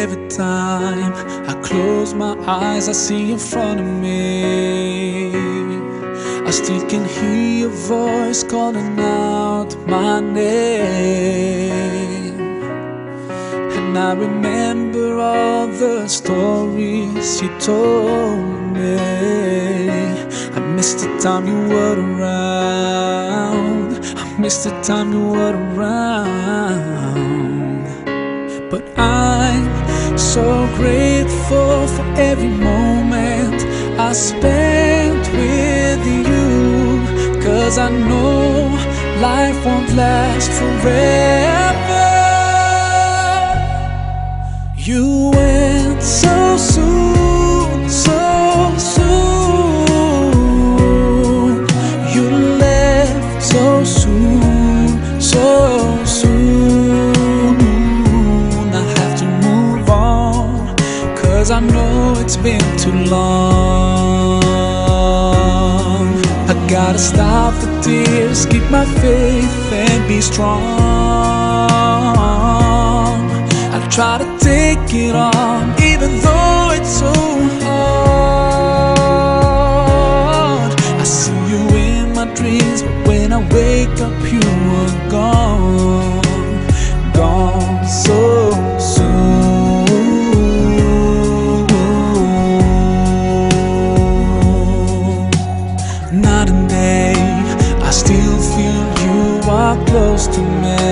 Every time I close my eyes, I see in front of me. I still can hear your voice calling out my name. And I remember all the stories you told me. I miss the time you were around. I miss the time you were around. But I'm so grateful for every moment I spent with you, 'cause I know life won't last forever. You went so soon, so soon. You left so soon, so soon. I know it's been too long. I gotta stop the tears, keep my faith and be strong. I'll try to take it on, even though it's so hard. I see you in my dreams, but when I wake up you were gone. Gone so soon. Close to me,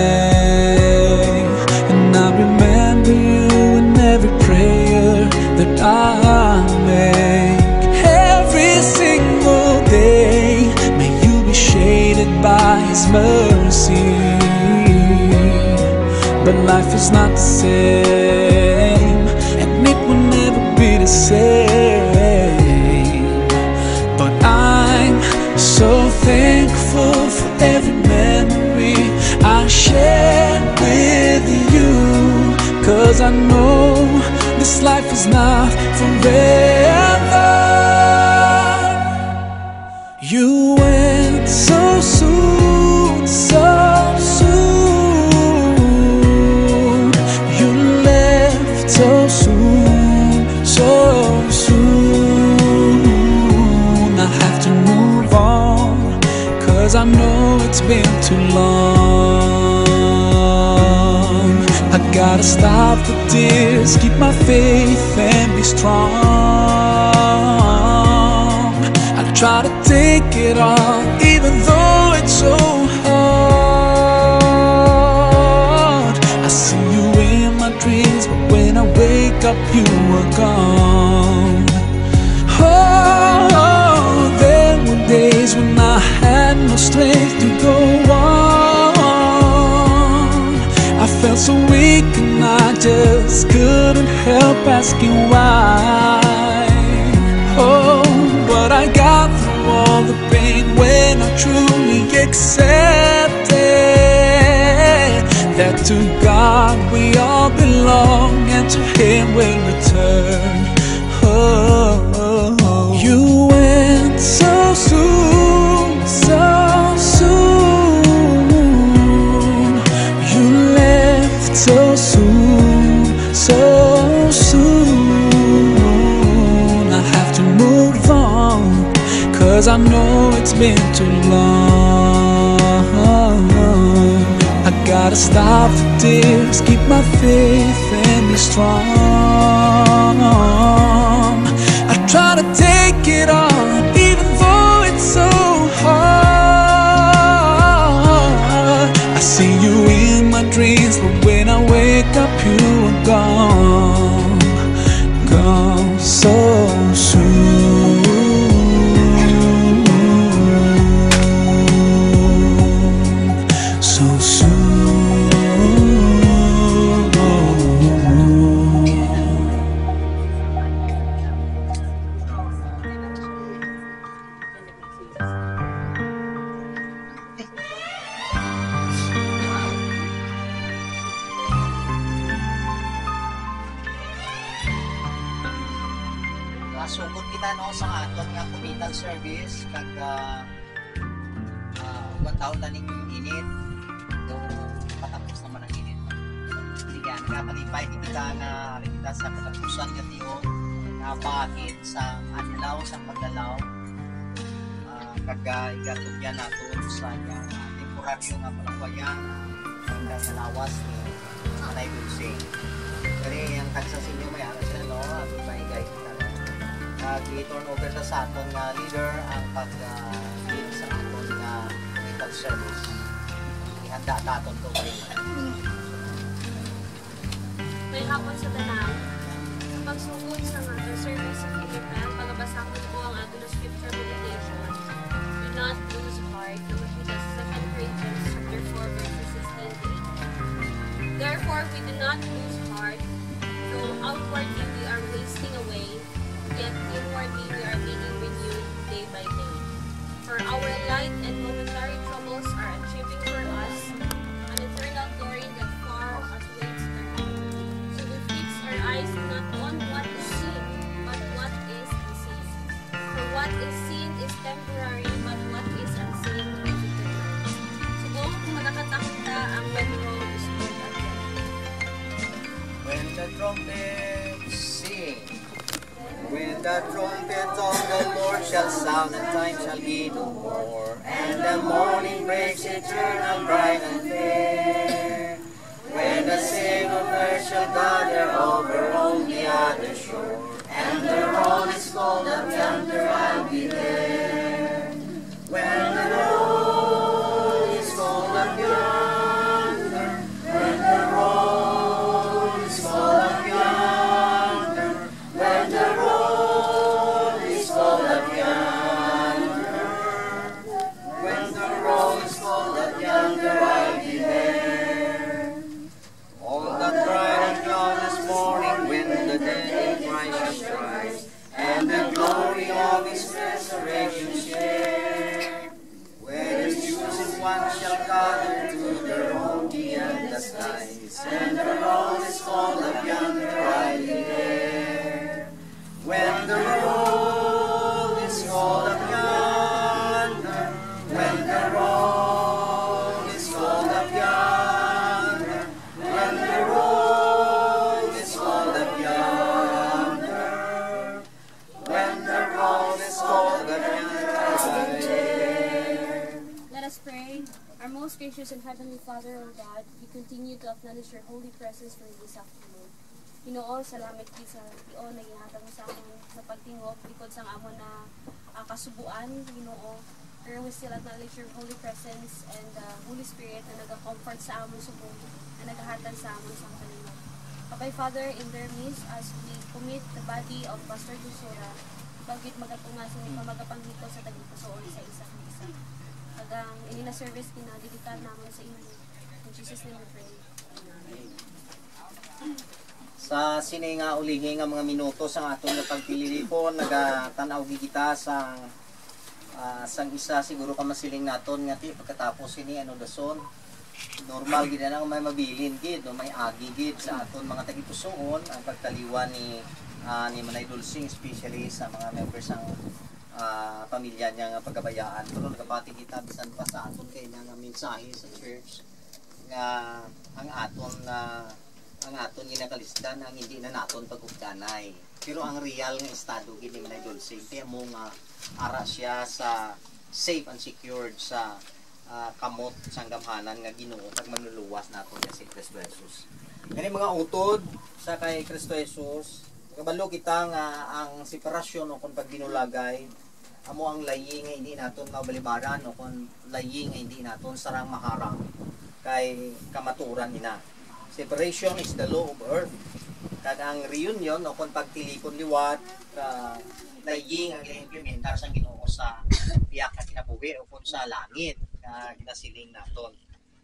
and I remember you in every prayer that I make. Every single day, may you be shaded by His mercy. But life is not the same, and it will never be the same. But I'm so thankful for every memory I shared with you, 'cause I know this life is not forever. You went so soon, so soon. You left so soon, so soon. I have to move on, 'cause I know it's been too long. I gotta stop the tears, keep my faith and be strong. I'll try to take it on, even though it's so hard. I see you in my dreams, but when I wake up you were gone. Oh, there were days strength to go on. I felt so weak and I just couldn't help asking why. Oh, but I got through all the pain when I truly accepted that to God we all belong and to Him we'll return. Oh, you went so soon, so soon. You left so soon, so soon. I have to move on, 'cause I know it's been too long. I gotta stop the tears, keep my faith and be strong. I try to take it on, even though it's so hard. I see you in my dreams, but when I wake up you are gone, gone so soon. Sugod kita no sa aton nga committal service kag taon taning init do patapos naman ang init. Sige, nagapalipay kita nga kita sa katapusan nga tiyo nga bakit sa adlaw sa pagdalaw kag igatugyan naton sa temporaryo nga palangwayan hanggang sa lawas ni Manay Dulce. Kani ang tagsa sa inyo may aras na no, at may guide kita. I-turn over na sa aton nga leader ang pag-lead sa aton nga committal service. Ihanda naton to kayo. May hapon sa tanan. Sa pagsugod sa aton service sa Philippines, pagabasakon ko ang aton scripture meditation. Do not lose heart. Nakita sa 2 Corinthians chapter 4 verses 16-18. Therefore, we do not lose heart, though outwardly we are wasting away, yet inwardly we are being renewed day by day. For our light and momentary troubles are achieving for us an eternal glory that far outweighs the world. So we fix our eyes not on what is seen, but what is unseen. For what is seen is temporary, but what is unseen is eternal. So kung magkakatakot ka, ang when is good again. When the trumpets sing, when the trumpet of the Lord shall sound, and time shall be no more, and the morning breaks eternal, bright and fair. When the saints of earth shall gather over on the other shore, and the roll is called up yonder, I'll be there. When the roll is called up yonder, when the roll is called up yonder, when the roll is called up yonder, when the roll is called up yonder, I'll be there. All the bright and glorious morning, when the dead in Christ shall rise, and the glory of His resurrection share. When His chosen ones shall gather to their own beyond the skies, and the roll is called up yonder, I'll be there. When the roll is called up yonder, when the roll is called up yonder, when the roll is called up yonder, when the roll is called up yonder, I'll be there. Let us pray. Our most gracious and heavenly Father, O God, we continue to acknowledge your holy presence for this afternoon. Ginoo, salamat kay sa tiyon na gihatag mo sa amon sa pagtingog likod sang amon na kasubuan, Ginoo. Pero we still acknowledge your holy presence and Holy Spirit na nag-comfort sa amon subong, na naghahatag sa amon sa kanino. Abay Father, in their midst, as we commit the body of Pastor Dusora, bagit magatungasin ni pamagapanghiko sa tagipasuon sa isa. Kagang ini na service kinadedikan naman sa inyo. In Jesus name we pray. Sa sini nga ulihi nga mga minuto sa atong pagpililipon, nagatanaw kita sa sang isa siguro ka masiling naton nga ti pagkatapos ini ano dason. Normal gid na may mabilin gid, no may agi gid sa aton mga tagipusoon ang pagtaliwan ni Manay Dulsing, especially sa mga members ng pamilya niya nga pagkabayaan. Pero nagapati kita bisan pa sa aton kay nga mensahe sa church nga ang aton ginakalisdan ang hindi na naton pagugdanay. Pero ang real nga estado gid ni Manay Dulsing kaya mo nga ara siya sa safe and secured sa kamot sang gamhanan nga Ginoo kag manluluwas naton nga si Kristo Jesus. Kani mga utod sa kay Kristo Jesus, kabalo kita nga ang separasyon o kung pagbinulagay amo ang laying nga hindi naton mabalibaran o kung laying nga hindi naton sarang maharang kay kamaturan ina. Separation is the law of earth. Kag ang reunion o kung pagtilikon liwat laying ang implementar sang Ginoo sa tiyak na kinabuhi o kung sa langit na ginasiling naton.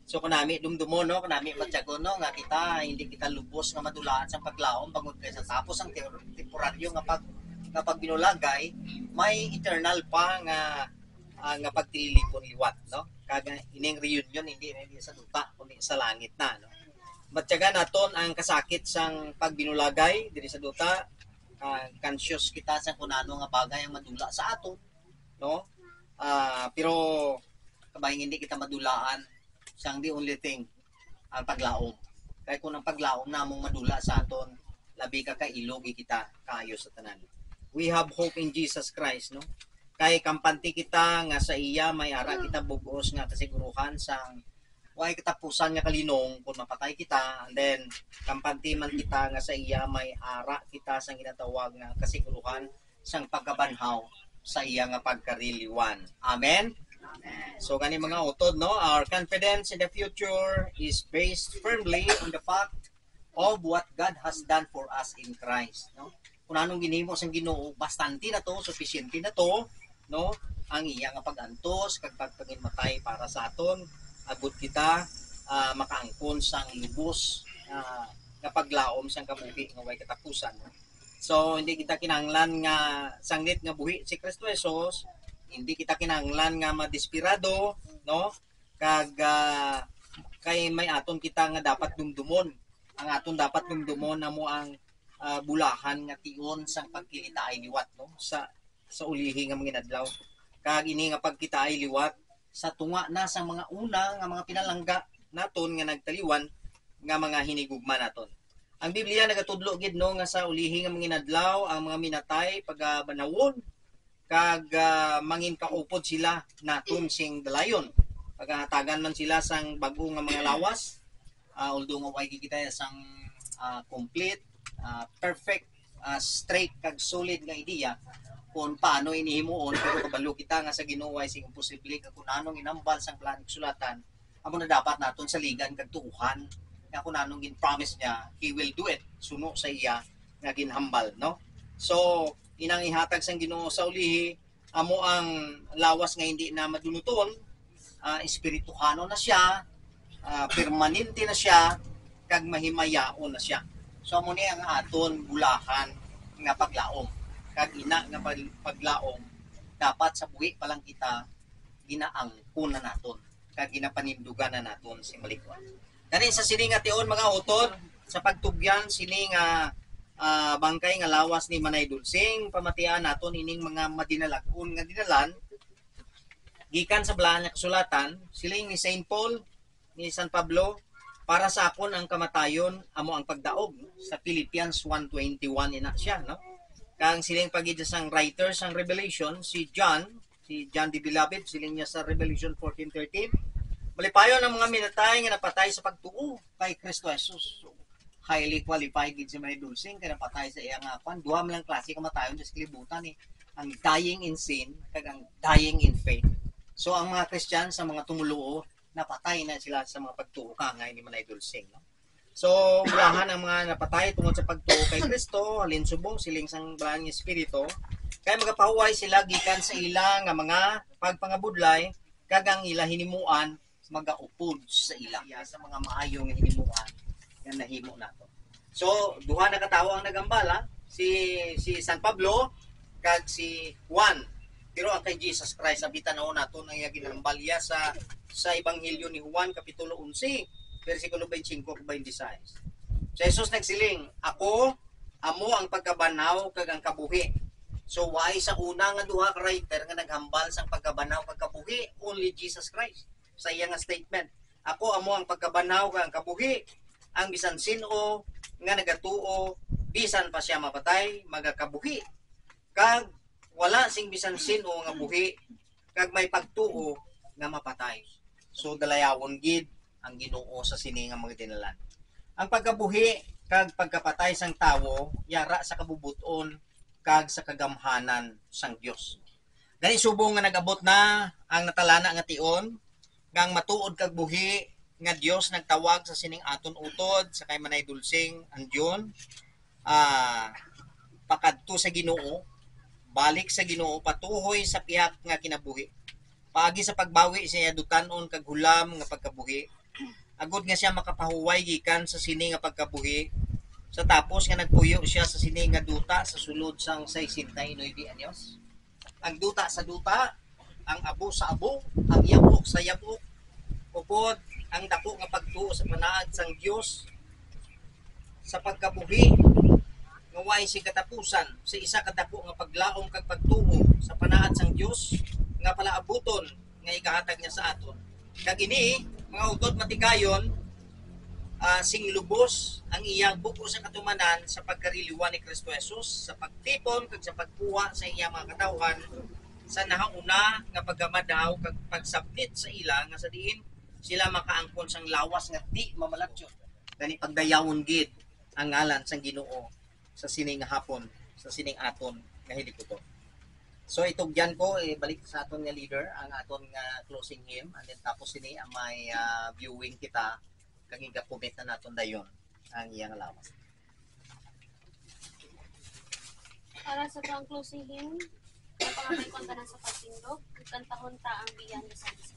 So kunami dumdumon no, kunami matyagon no nga kita hindi kita lubos nga madulaan sa paglaom bangod kay sa tapos ang temporaryo nga pagbinulagay may eternal pa nga pagtilipon liwat no. Kaga ining reunion hindi sa duta kundi sa langit na no. Matyaga naton ang kasakit sang pagbinulagay diri sa duta, conscious kita sa kunano nga bagay ang madula sa aton no. Pero kabayang hindi kita madulaan sang the only thing ang paglaom. Kaya kung ang paglaom namong madula sa aton, labi ka kailogi kita kaayo sa tanan. We have hope in Jesus Christ, no? Kay kampanti kita nga sa iya may ara kita bugos nga kasiguruhan sang way katapusan nga kalinong kung mapatay kita, and then kampanti man kita nga sa iya may ara kita sang ginatawag nga kasiguruhan sang pagkabanhaw sa iya nga pagkariliwan. Amen. So gani mga utod no, our confidence in the future is based firmly on the fact of what God has done for us in Christ, no? Kung anong ginhimo sang Ginoo, bastante na to, sufficiente na to, no? Ang iya nga pag-antos kag pagpangimatay para sa aton, abot kita makaangkon sang lubos nga paglaom sang kabuhi nga way katapusan. So hindi kita kinahanglan nga sanggit nga buhi si Kristo Jesus, hindi kita kinahanglan nga madesperado no, kag kay may aton kita nga dapat dumdumon. Ang aton dapat dumdumon namo ang bulahan nga tion sang pagkilitaay liwat no sa ulihi nga mga adlaw. Kag ini nga pagkitaay liwat sa tunga na sa mga una nga mga pinalangga naton nga nagtaliwan nga mga hinigugma naton. Ang Biblia nagatudlo gid no nga sa ulihi nga mga adlaw ang mga minatay pagabanawon kag mangin kaupod sila naton sing dalayon. Pagahatagan man sila sang bag-o nga mga lawas, although nga way kita sang complete, perfect, straight kag solid nga ideya kung paano inihimuon, pero kabalo kita nga sa Ginoo ay sing imposible kag kun anong inambal sang plano sulatan amo na dapat naton sa ligan kag tuuhan nga kun anong gin-promise niya, he will do it suno sa iya nga ginhambal no. So inang ihatag sang Ginoo sa ulihi amo ang lawas nga hindi na madunuton, espirituhano na siya, permanente na siya kag mahimayaon na siya. So amo ni ang aton bulahan nga paglaom kag ina nga paglaom dapat sa buhi pa lang kita ginaangkon na naton kag ginapanindugan na naton si malikwa. Kani sa sini nga tion mga utod sa pagtugyan sini nga bangkay nga lawas ni Manay Dulsing, pamatian naton ining mga madinalakon nga dinalan gikan sa balahan nga kasulatan siling ni Saint Paul ni San Pablo, para sa akon ang kamatayon amo ang pagdaog sa Philippians 1:21 ina siya no. Kang siling pagidya sang writer sang Revelation si John the Beloved, siling niya sa Revelation 14:13 malipayon ang mga minatay nga napatay sa pagtuo kay Kristo Jesus. So, highly qualified gid si Manay Dulsing kay napatay sa iyang kwan. Duha man lang klase kamatayon sa kalibutan ang dying in sin kag ang dying in faith. So ang mga Christian sa mga tumuluo napatay na sila sa mga pagtuo kangay ni Manay Dulsing no. So bulahan ang mga napatay tungod sa pagtuo kay Kristo, halin subong siling sang balahan nga espiritu kay magapahuway sila gikan sa ilang nga mga pagpangabudlay kag ang ila hinimuan magaupod sa ila sa mga maayo nga hinimuan nga nahimo nato. So duha na katawo ang nagambala, si San Pablo kag si Juan. Pero ang kay Jesus Christ abitan na nato nang ginambalya sa Ebanghelyo ni Juan kapitulo 11 versikulo 25 ug 26. So Jesus nagsiling, ako amo ang pagkabanaw kag ang kabuhi. So why sa una nga duha ka writer nga naghambal sang pagkabanaw kag kabuhi? Only Jesus Christ. Sa iya nga statement, ako amo ang pagkabanaw kag ang kabuhi. Ang bisan sino nga nagatuo bisan pa siya mapatay magakabuhi. Kag wala sing bisan sino nga buhi kag may pagtuo nga mapatay. So dalayawon gid ang Ginoo sa sini nga mga tinalan. Ang pagkabuhi kag pagkapatay sang tawo yara sa kabubuton kag sa kagamhanan sang Dios. Gani subong nga nagabot na ang natalana nga tion nga matuod kag buhi nga Dios nagtawag sa sining aton utod sa kay manay dulsing andyon pakadto sa Ginoo, balik sa Ginoo patuhoy sa pihak nga kinabuhi. Paagi sa pagbawi siya dutanon kag hulam nga pagkabuhi. Agud nga siya makapahuway gikan sa sini nga pagkabuhi. Sa tapos nga nagpuyo siya sa sini nga duta sa sulod sang 69 anyos. Ang duta sa duta, ang abo sa abo, ang yabok sa yabok. Upod ang dako nga pagtuo sa panaad sang Dios sa pagkabuhi nga way si katapusan sa isa kadako nga paglaom kag pagtuo sa panaad sang Dios nga palaabuton nga ikahatag niya sa aton. Kag ini mga utod matikayon sing lubos ang iyang buko sa katumanan sa pagkariliwan ni Kristo Jesus sa pagtipon kag sa pagkuha sa iyang mga katawhan sa nahauna nga paggamadaw kag pagsablit sa ila nga sa diin sila makaangkon sang lawas nga di mamalatyon. Gani pagdayawon gid ang ngalan sang Ginoo sa sining hapon, sa sining aton nga hilikuton. So itugyan ko balik sa aton nga leader ang aton nga closing hymn and then tapos sini ang may viewing kita kag igapumit na naton dayon ang iyang lawas. Para sa pang closing hymn, ang pangamay ko ang sa pagtindog, kantahon ta ang Beyond the Sunset.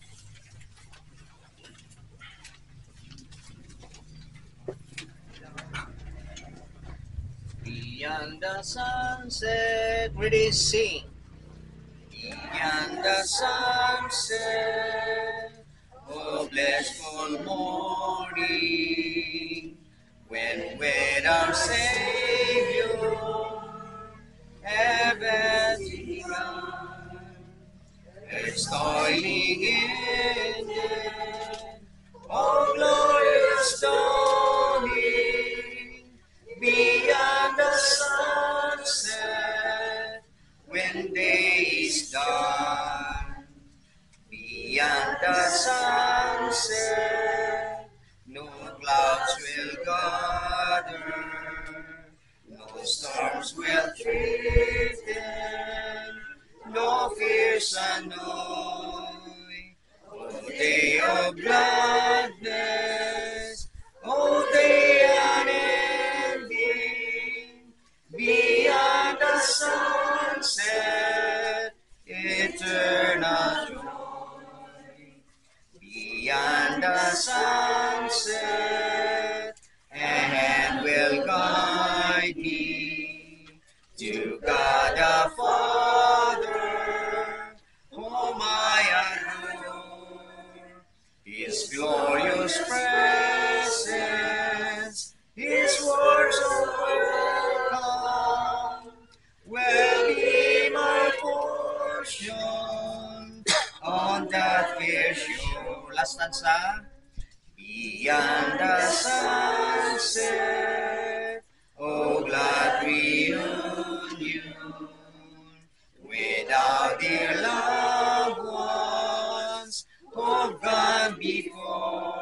Beyond the sunset, ready sing. Beyond the sunset, oh blissful morning, when with our Savior, heaven's begun, earth's toiling ended, oh glorious dawning, beyond the sunset, when day is done, beyond the sunset, no clouds will gather, no storms will threaten, no fears annoy, O day of gladness, O day unending, beyond the sunset, eternal joy, beyond the sunset, and hand will guide me to God the Father, whom I adore, His glorious presence, His words of welcome, will be my portion on that fair shore. Last stanza. Beyond the sunset, oh glad reunion, with our dear loved ones, who've gone before,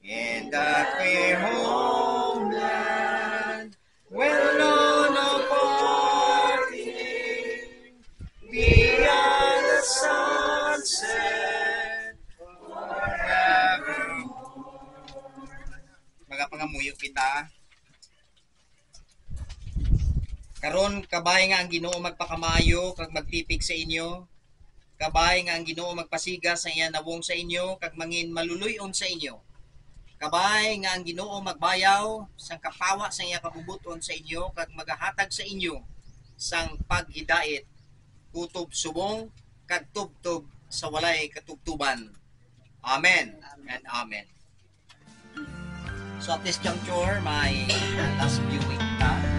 in that fair homeland, when none of parting, beyond the sunset, forever. Magapangamuyo kita. Karon kabay nga ang Ginoo magpakamayo kag magtipig sa inyo. Kabay nga ang Ginoo magpasiga sa iya nawong sa inyo kag mangin maluluyon sa inyo. Kabay nga ang Ginoo magbayaw sang kapawa sa iya kabubuton sa inyo kag magahatag sa inyo sang paghidait, kutob subong kag tubtob sa walay katubtuban. Amen and amen. So at this juncture, my last viewing time.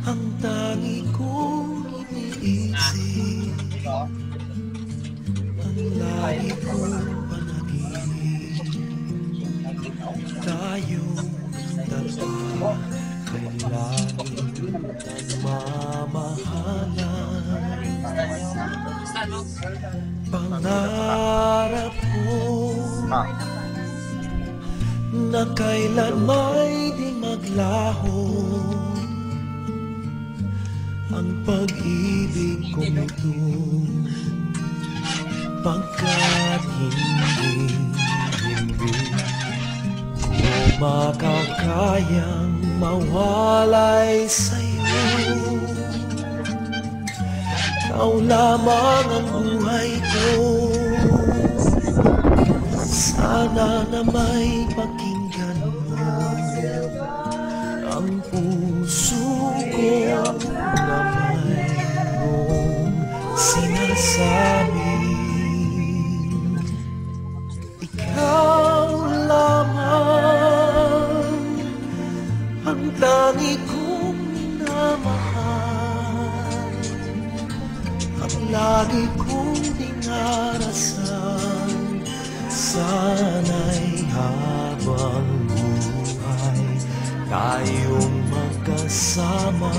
Ang tangi kong iniisip, ang lagi kong panaginip, tayong dalawa ay laging nagmamahalan. Pangarap ko na kailan may di maglaho ang pag-ibig kong ito, pagkat hindi ko makakayang mawalay sa'yo. Ikaw lamang ang buhay ko, sana na may pakinggan mo ang puso ko na mayroong sinasabi. Ikaw lamang ang tangi kong minamahal, ang lagi kong dinarasan. Sana'y habang buhay tayong magkasama.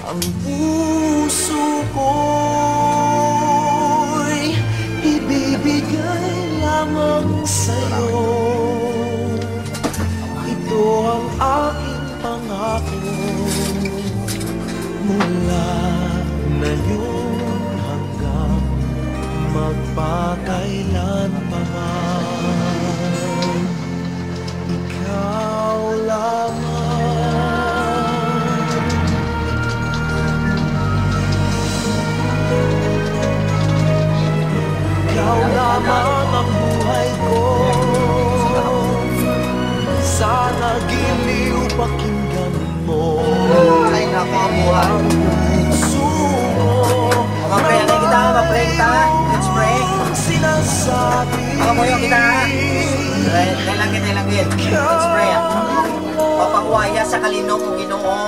Ang puso ko'y ibibigay lamang sa'yo. Ito ang aking pangako mula ngayon hanggang magpakailan pa man. Ikaw lamang. Ikaw lamang ang buhay ko, sana giliw pakinggan mo ang puso Mag-pray kita. Let's pray. Mga kita. Dailangin. Let's pray. Papanguaya sa kalinong o Ginoo.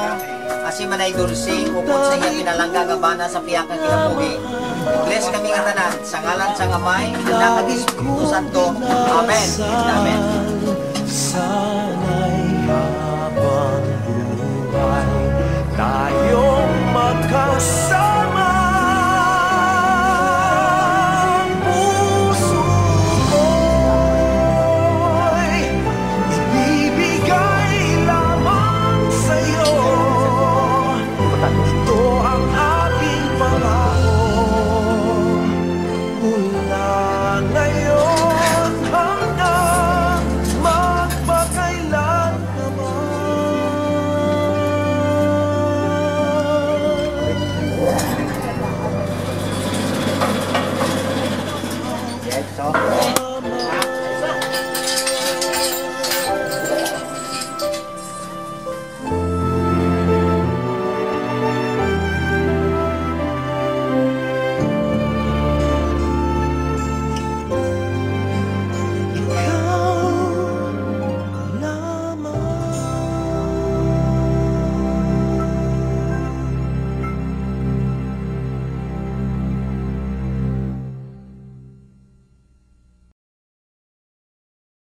Asi manay dulsing upod sa iyang pinalangga gabana sa piyak ng kinabuhi. Bless kami nga tanan sa ngalan sa Amay, Anak at Espiritu Santo. Amen. Amen.